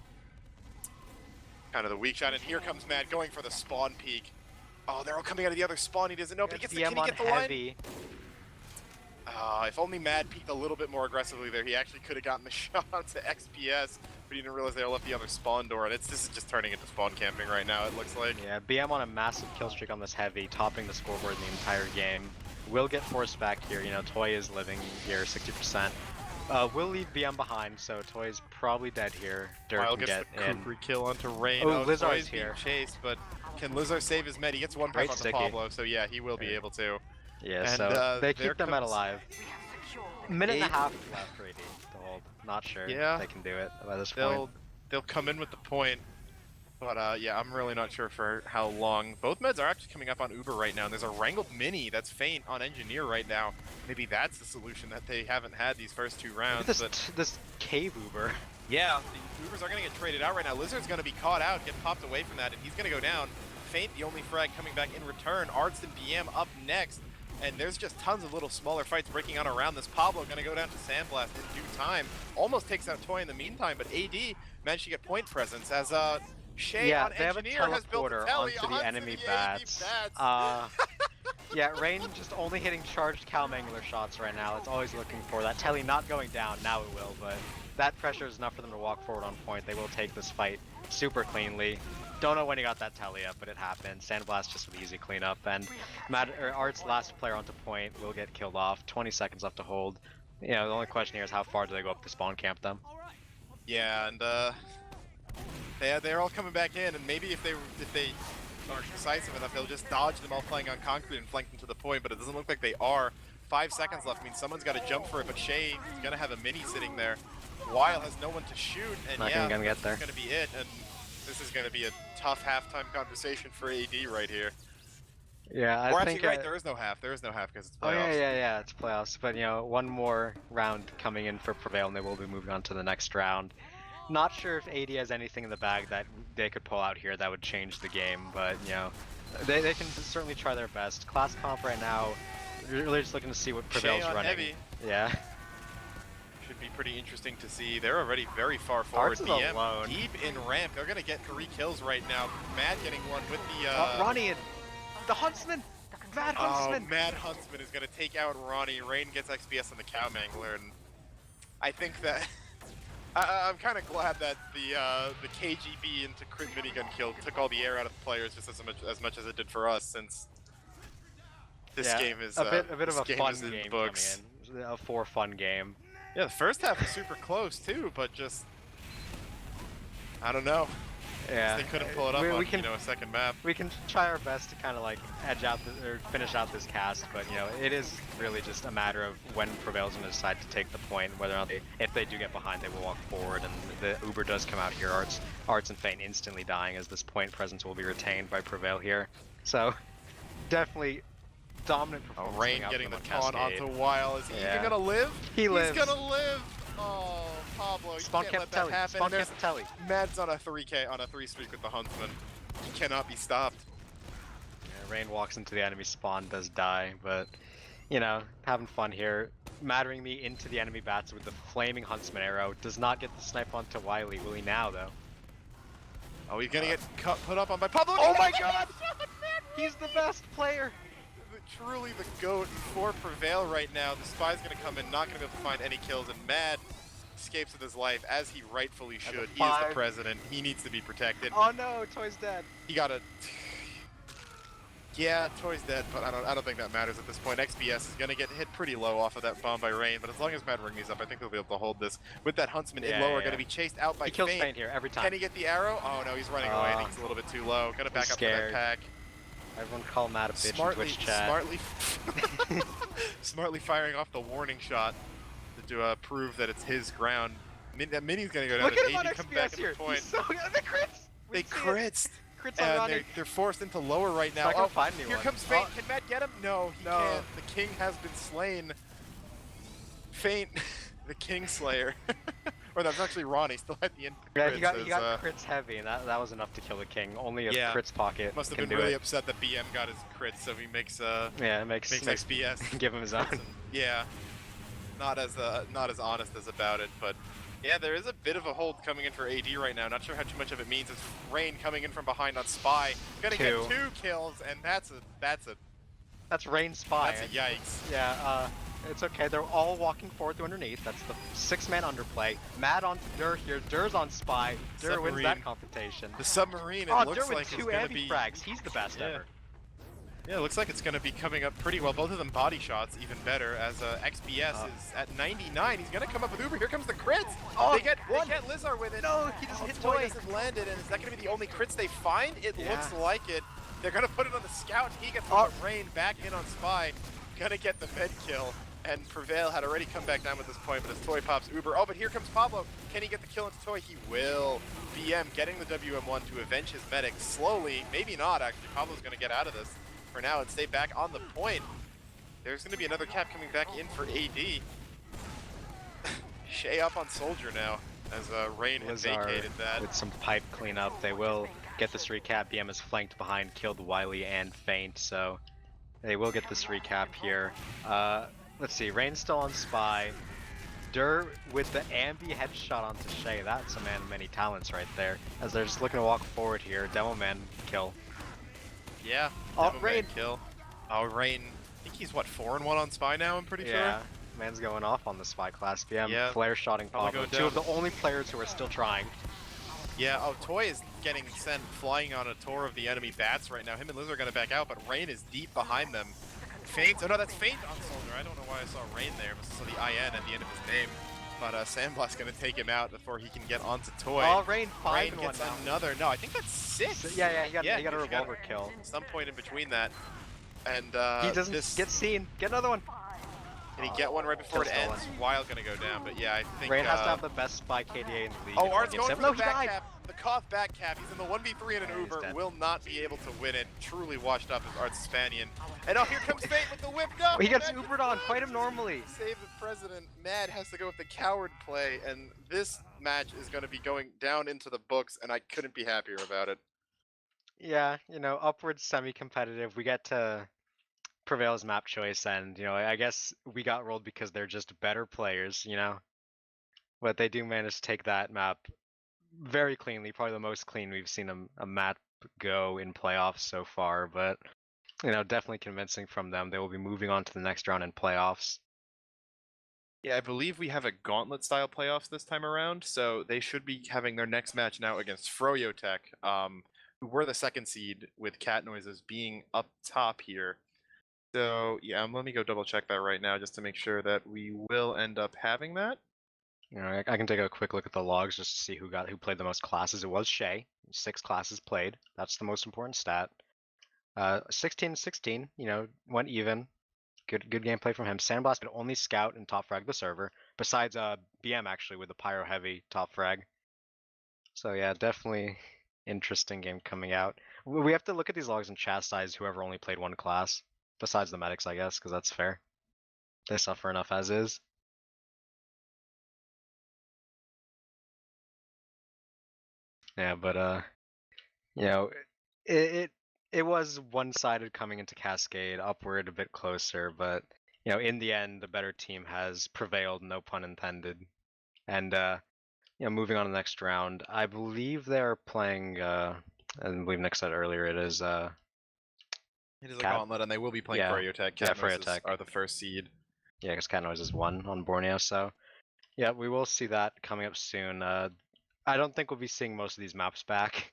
kind of the weak shot, and here comes Mad going for the spawn peek. Oh, they're all coming out of the other spawn. He doesn't know, but he gets the, can he get the line? If only Mad peeked a little bit more aggressively there, he actually could have gotten the shot onto XPS, but he didn't realize they left the other spawn door, and this is just turning into spawn camping right now, it looks like. Yeah, BM on a massive kill streak on this Heavy, topping the scoreboard in the entire game. Will get forced back here, you know, Toy is living here, 60%. Will leave BM behind, so Toy's probably dead here. Dirk Kyle can gets get the in. Kukri kill onto Rain. Oh, Lizard's Toy's here. being chased, but can Lizard save his med? He gets one Great press onto sticky. Pablo, so yeah, he will be able to. Yeah, And, so they keep there their med comes alive. A minute and a AD. half left for AD to hold. Not sure Yeah. if they can do it by this point. They'll come in with the point, but yeah, I'm really not sure for how long. Both meds are actually coming up on Uber right now, and there's a Wrangled Mini that's Feint on Engineer right now. Maybe that's the solution that they haven't had these first 2 rounds. This cave Uber. Yeah, the Ubers are going to get traded out right now. Lizard's going to be caught out, get popped away from that, and he's going to go down. Feint, the only frag coming back in return. Arts and BM up next, and there's just tons of little smaller fights breaking out around this. Pablo going to go down to Sandblast in due time. Almost takes out Toy in the meantime, but AD managed to get point presence as Shay on they have a Engineer has built a teleporter telly onto the enemy AD bats. Yeah, Rain just only hitting charged Calmangler shots right now. It's always looking for that telly not going down. Now it will, but that pressure is enough for them to walk forward on point. They will take this fight super cleanly. Don't know when he got that telly up, but it happened. Sandblast just with easy cleanup, and Art's last player onto point will get killed off. 20 seconds left to hold. You know, the only question here is how far do they go up to spawn camp them? Yeah, and they're all coming back in, and maybe if they are decisive enough, they'll just dodge them all playing on concrete and flank them to the point, but it doesn't look like they are. 5 seconds left means someone's got to jump for it, but Shay is going to have a mini sitting there. Weil has no one to shoot, and Not yeah, gonna get there. that's going to be it, and this is going to be a tough halftime conversation for AD right here. Yeah, I Or think actually, right, there is no half because it's Oh playoffs. yeah, it's playoffs. But you know, one more round coming in for Prevail, and they will be moving on to the next round. Not sure if AD has anything in the bag that they could pull out here that would change the game, but you know, they can certainly try their best. Class comp right now, really just looking to see what Prevail's Shay on running. heavy. Yeah. Should be pretty interesting to see. They're already very far forward. Arts is BM alone. deep in ramp. They're gonna get 3 kills right now. Mad getting one with the Ronnie and the Huntsman! Mad Huntsman! Oh, Mad Huntsman is gonna take out Ronnie. Rain gets XPS on the Cow Mangler, and I think that I'm kind of glad that the KGB into crit minigun kill took all the air out of the players just as much as it did for us, since this game is a bit of a fun in game books. coming in. A fun game. Yeah, the first half was super close too, but just I don't know. Yeah, They couldn't pull it up on a second map. We can try our best to kind of like edge out or finish out this cast, but you know, it is really just a matter of when Prevail's going to decide to take the point, whether or not if they do get behind, they will walk forward, and the Uber does come out here. Arts and Feint instantly dying as this point presence will be retained by Prevail here. So definitely dominant performance. Rain getting the taunt onto Weil. Is he even gonna live? He lives. He's gonna live. Oh, Pablo, you Spawn can't camp let telly. that happen. Spawn There's camp telly. Mad's on a 3K on a 3 streak with the Huntsman. He cannot be stopped. Yeah, Rain walks into the enemy spawn, does die, but you know, having fun here. Mattering me into the enemy bats with the flaming Huntsman arrow. Does not get the snipe onto Wiley. Will he now though? Oh, he's gonna get put up on by Pablo. Oh my god! He's the best player! Truly the GOAT for Prevail right now. The Spy's gonna come in, not gonna be able to find any kills, and Mad escapes with his life, as he rightfully should. He is the president. He needs to be protected. Oh no, Toy's dead. He got a Yeah, Toy's dead, but I don't think that matters at this point. XBS is gonna get hit pretty low off of that bomb by Rain, but as long as Mad Ringme's up, I think they'll be able to hold this. With that Huntsman in low, are gonna be chased out by He kills Feint. Feint here every time. Can he get the arrow? Oh no, he's running away. I think he's a little bit too low. Gonna back up for that pack. Everyone call Matt a bitch in Twitch chat. Smartly firing off the warning shot to prove that it's his ground. That Mini's gonna go down. Look at him on AD come back XPS here. at the point. The crits. They crits. Crits on And Ronnie. they're forced into lower right now. Not gonna find anyone. Here comes Feint. Can Matt get him? No, he can't. The king has been slain. Feint, the King Slayer. Or that's actually Ronnie, still at the end. Yeah, he got crits heavy, and that was enough to kill the king. Only a crits pocket. Must have been really upset that BM got his crits, so he makes makes XBS give him his own. Yeah, not as honest as about it, but yeah, there is a bit of a hold coming in for AD right now. Not sure how too much of it means. It's Rain coming in from behind on Spy, gonna get 2 kills, and that's Rain Spy. That's a yikes. Yeah, it's okay. They're all walking forward to underneath. That's the 6-man underplay. Mad on Dur here. Dur's on Spy. Dur wins that confrontation. The submarine. Dur with 2 anti-frags. He's the best ever. Yeah, it looks like it's going to be coming up pretty well. Both of them body shots, even better, as XBS is at 99. He's going to come up with Uber. Here comes the crits. They get Lizar with it. No, he just hit Toy. Doesn't land it, and is that going to be the only crits they find? It looks like it. They're going to put it on the Scout. He gets the Rain back in on Spy. Going to get the med kill. And Prevail had already come back down at this point, but as Toy pops Uber. Oh, but here comes Pablo. Can he get the kill into Toy? He will. BM getting the WM1 to avenge his medic slowly. Maybe not, actually. Pablo's going to get out of this for now and stay back on the point. There's going to be another cap coming back in for AD. Shay up on Soldier now, as Rain has vacated that. With some pipe cleanup, they will get this recap. BM is flanked behind, killed Wily and Feint, so they will get this recap here. Let's see, Rain's still on Spy. Dur with the ambi headshot onto Shay. That's a man of many talents right there. As they're just looking to walk forward here. Demo Man kill. Yeah. Rain kill. Oh, Rain. I think he's what, 4-1 on Spy now, I'm pretty sure? Yeah. Man's going off on the Spy class. BM flare shotting Pablo. 2 of the only players who are still trying. Yeah, Toy is getting sent flying on a tour of the enemy bats right now. Him and Liz are going to back out, but Rain is deep behind them. Feint. Oh no, that's Feint on Soldier. I don't know why I saw Rain there. Must have saw the IN at the end of his name. But Sandblast gonna take him out before he can get onto Toy. Oh, Rain 5 Rain gets another. No, I think that's 6. Yeah, he got a revolver kill. Some point in between that. And he doesn't get seen. Get another one. Can he get one right before it ends? Wild gonna go down, but yeah, I think Rain has to have the best Spy KDA in the league. Oh, Art's going for the back cap. The Koth back cap. He's in the 1v3 in an Uber. Will not be able to win it. Truly washed up as Art's Spanian. And oh, here comes Feint with the whip. No! He gets Ubered on. Fight him normally. Save the president. Mad has to go with the coward play, and this match is going to be going down into the books, and I couldn't be happier about it. Yeah, upwards semi-competitive. We get to Prevail's map choice, and I guess we got rolled because they're just better players, but they do manage to take that map very cleanly, probably the most clean we've seen a map go in playoffs so far, but definitely convincing from them. They will be moving on to the next round in playoffs. Yeah, I believe we have a gauntlet style playoffs this time around, so they should be having their next match now against Froyotech, who were the 2nd seed with Cat Noises being up top here. So yeah, let me go double check that right now just to make sure that we will end up having that. I can take a quick look at the logs just to see who played the most classes. It was Shay, 6 classes played. That's the most important stat. 16-16, went even. Good gameplay from him. Sandblast could only scout and top frag the server, besides BM actually with the pyro heavy top frag. So yeah, definitely interesting game coming out. We have to look at these logs and chastise whoever only played 1 class, besides the medics, I guess, because that's fair. They suffer enough as is. Yeah, but it was one-sided coming into Cascade, upward a bit closer, but in the end, the better team has prevailed, no pun intended. And moving on to the next round, I believe they're playing. I believe Nick said earlier it is. It is a gauntlet, and they will be playing Froyotech. Froyotech are the 1st seed. Yeah, because Cat Noise is 1 on Borneo, so yeah, we will see that coming up soon. I don't think we'll be seeing most of these maps back.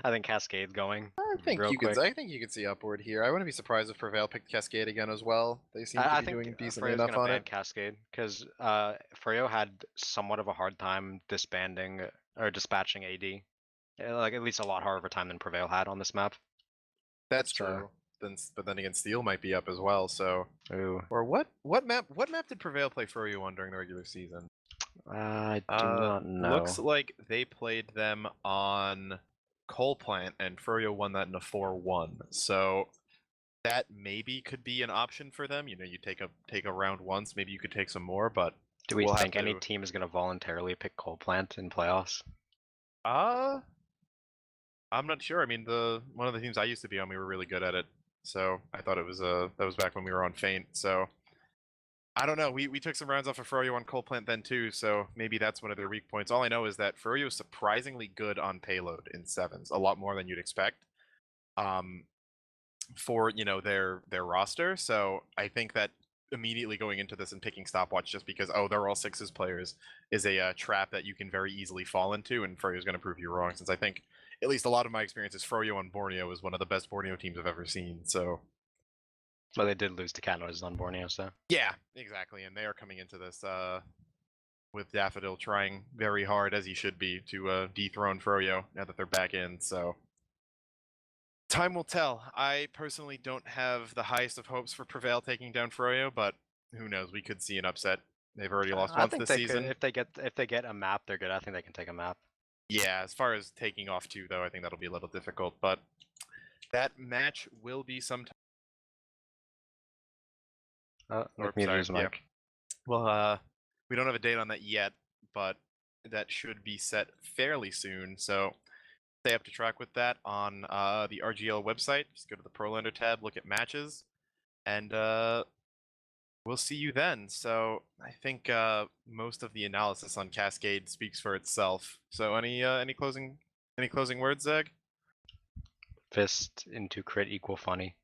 I think Cascade going I think real you could. quick. I think you could see upward here. I wouldn't be surprised if Prevail picked Cascade again as well. They seem to I be think doing decently Freyo's enough gonna on ban it. Cascade because Freyo had somewhat of a hard time disbanding or dispatching AD. Like at least a lot harder of a time than Prevail had on this map. That's So- true. But then again, Steel might be up as well. So, Ooh, or what map? What map did Prevail play Froyo on during the regular season? I do not know. Looks like they played them on Coal Plant, and Froyo won that in a 4-1. So that maybe could be an option for them. You know, you take a round once, maybe you could take some more, but Do we we'll have think any to- team is gonna voluntarily pick Coal Plant in playoffs? I'm not sure. I mean, one of the teams I used to be on, we were really good at it. So I thought it was that was back when we were on Feint. So I don't know. We took some rounds off of Froyo on Coal Plant then too, so maybe that's one of their weak points. All I know is that Froyo is surprisingly good on payload in sevens, a lot more than you'd expect. For their roster. So I think that immediately going into this and picking Stopwatch just because they're all sixes players is a trap that you can very easily fall into, and Froyo is going to prove you wrong. Since I think at least a lot of my experience is Froyo on Borneo is one of the best Borneo teams I've ever seen. So Well, they did lose to Canada's on Borneo, so yeah, exactly, and they are coming into this with Daffodil trying very hard as he should be to dethrone Froyo now that they're back in. So time will tell. I personally don't have the highest of hopes for Prevail taking down Froyo, but who knows? We could see an upset. They've already lost I once think this they season. could if they get a map, they're good. I think they can take a map. Yeah, as far as taking off two, though, I think that'll be a little difficult. But that match will be sometime. Nick muted his mic. Yeah. Well, we don't have a date on that yet, but that should be set fairly soon. So stay up to track with that on the RGL website. Just go to the Prolander tab, look at matches, and we'll see you then. So I think most of the analysis on Cascade speaks for itself. So any closing words, Zeg? Fist into crit equal funny.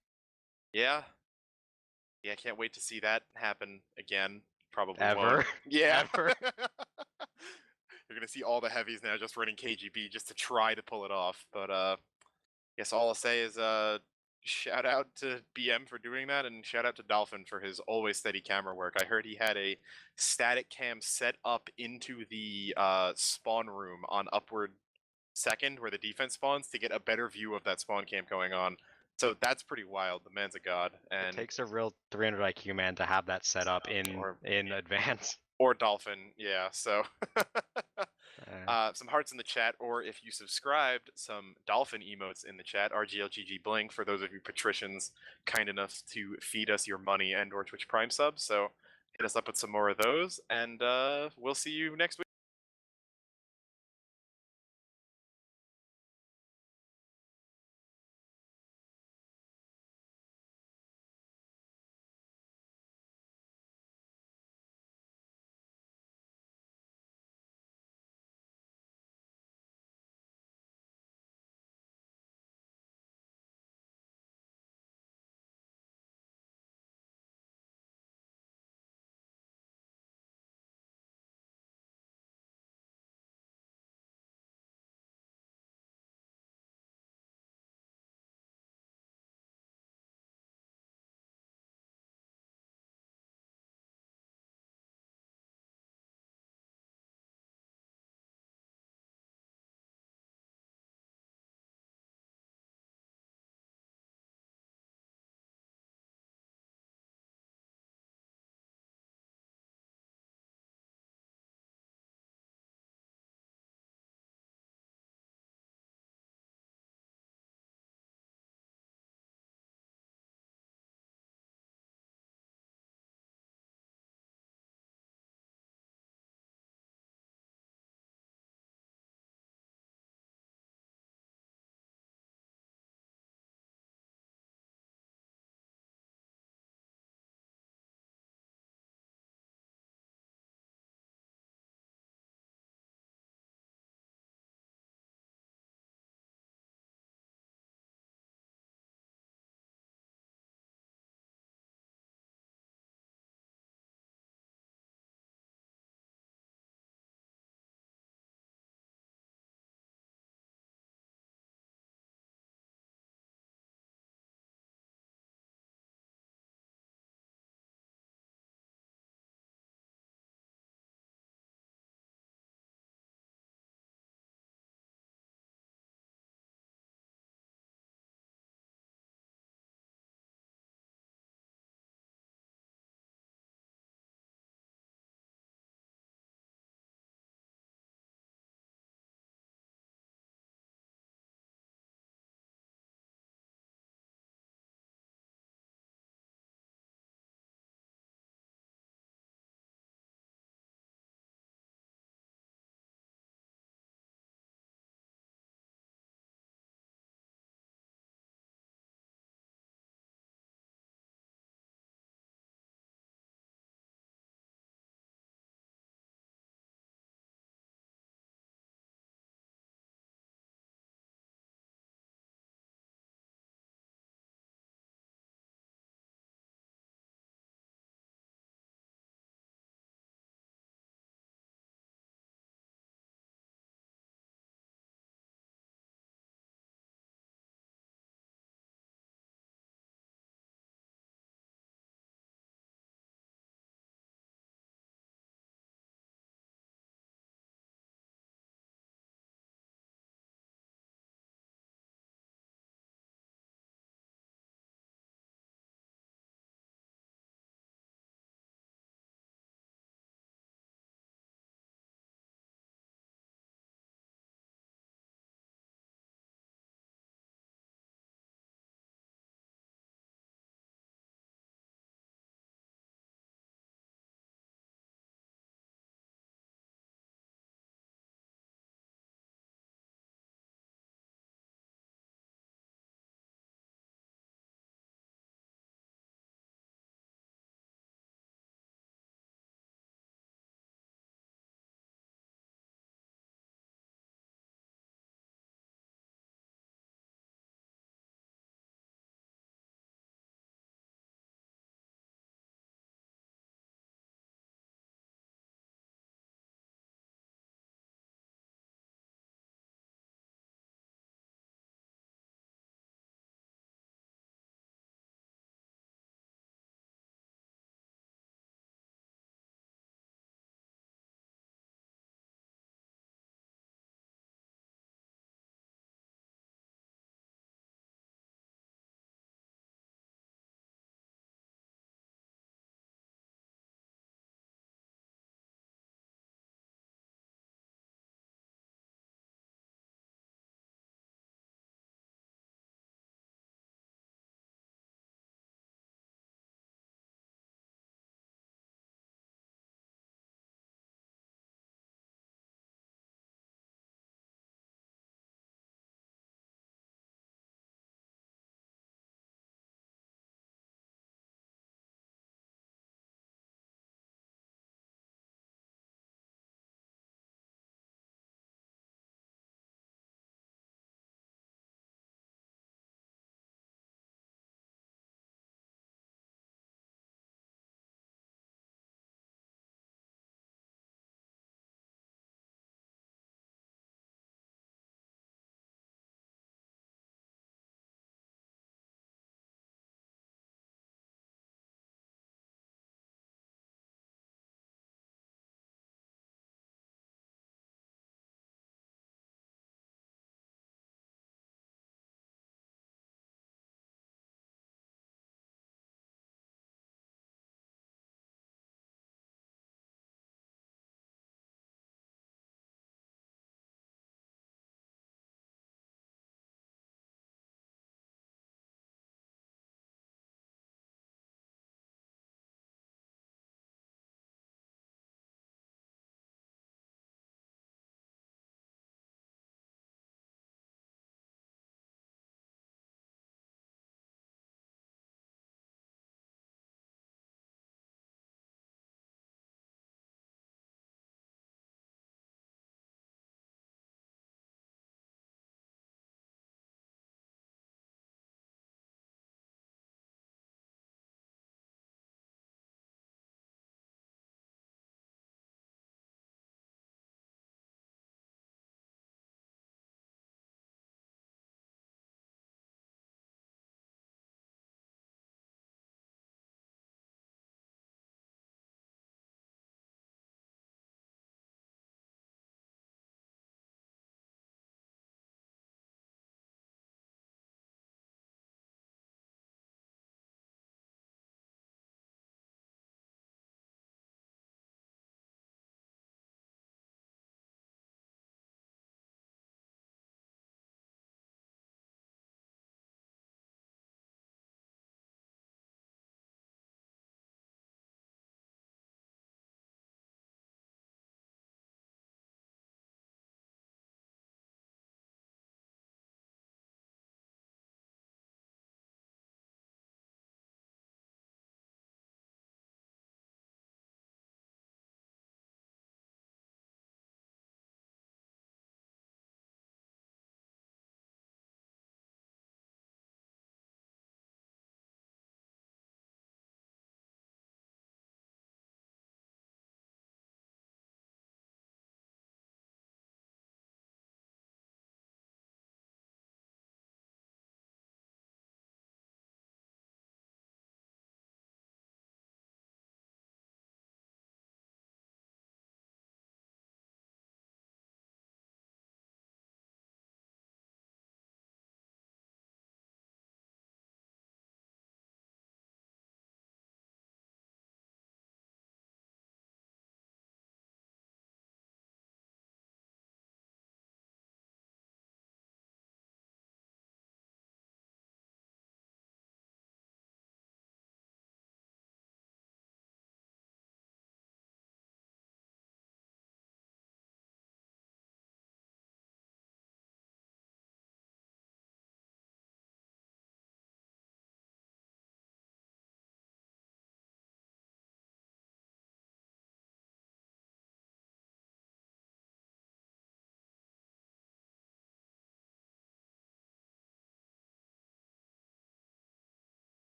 Yeah. Yeah, can't wait to see that happen again. Probably Ever. won't. Yeah. Ever. You're gonna see all the heavies now just running KGB just to try to pull it off. But guess all I'll say is shout out to BM for doing that, and shout out to Dolphin for his always steady camera work. I heard he had a static cam set up into the spawn room on upward second where the defense spawns to get a better view of that spawn camp going on. So that's pretty wild. The man's a god. And It takes a real 300 IQ man to have that set up in advance. Or Dolphin, yeah. So some hearts in the chat, or if you subscribed, some Dolphin emotes in the chat. RGLGG Blink for those of you patricians kind enough to feed us your money and or Twitch Prime subs. So hit us up with some more of those, and we'll see you next week.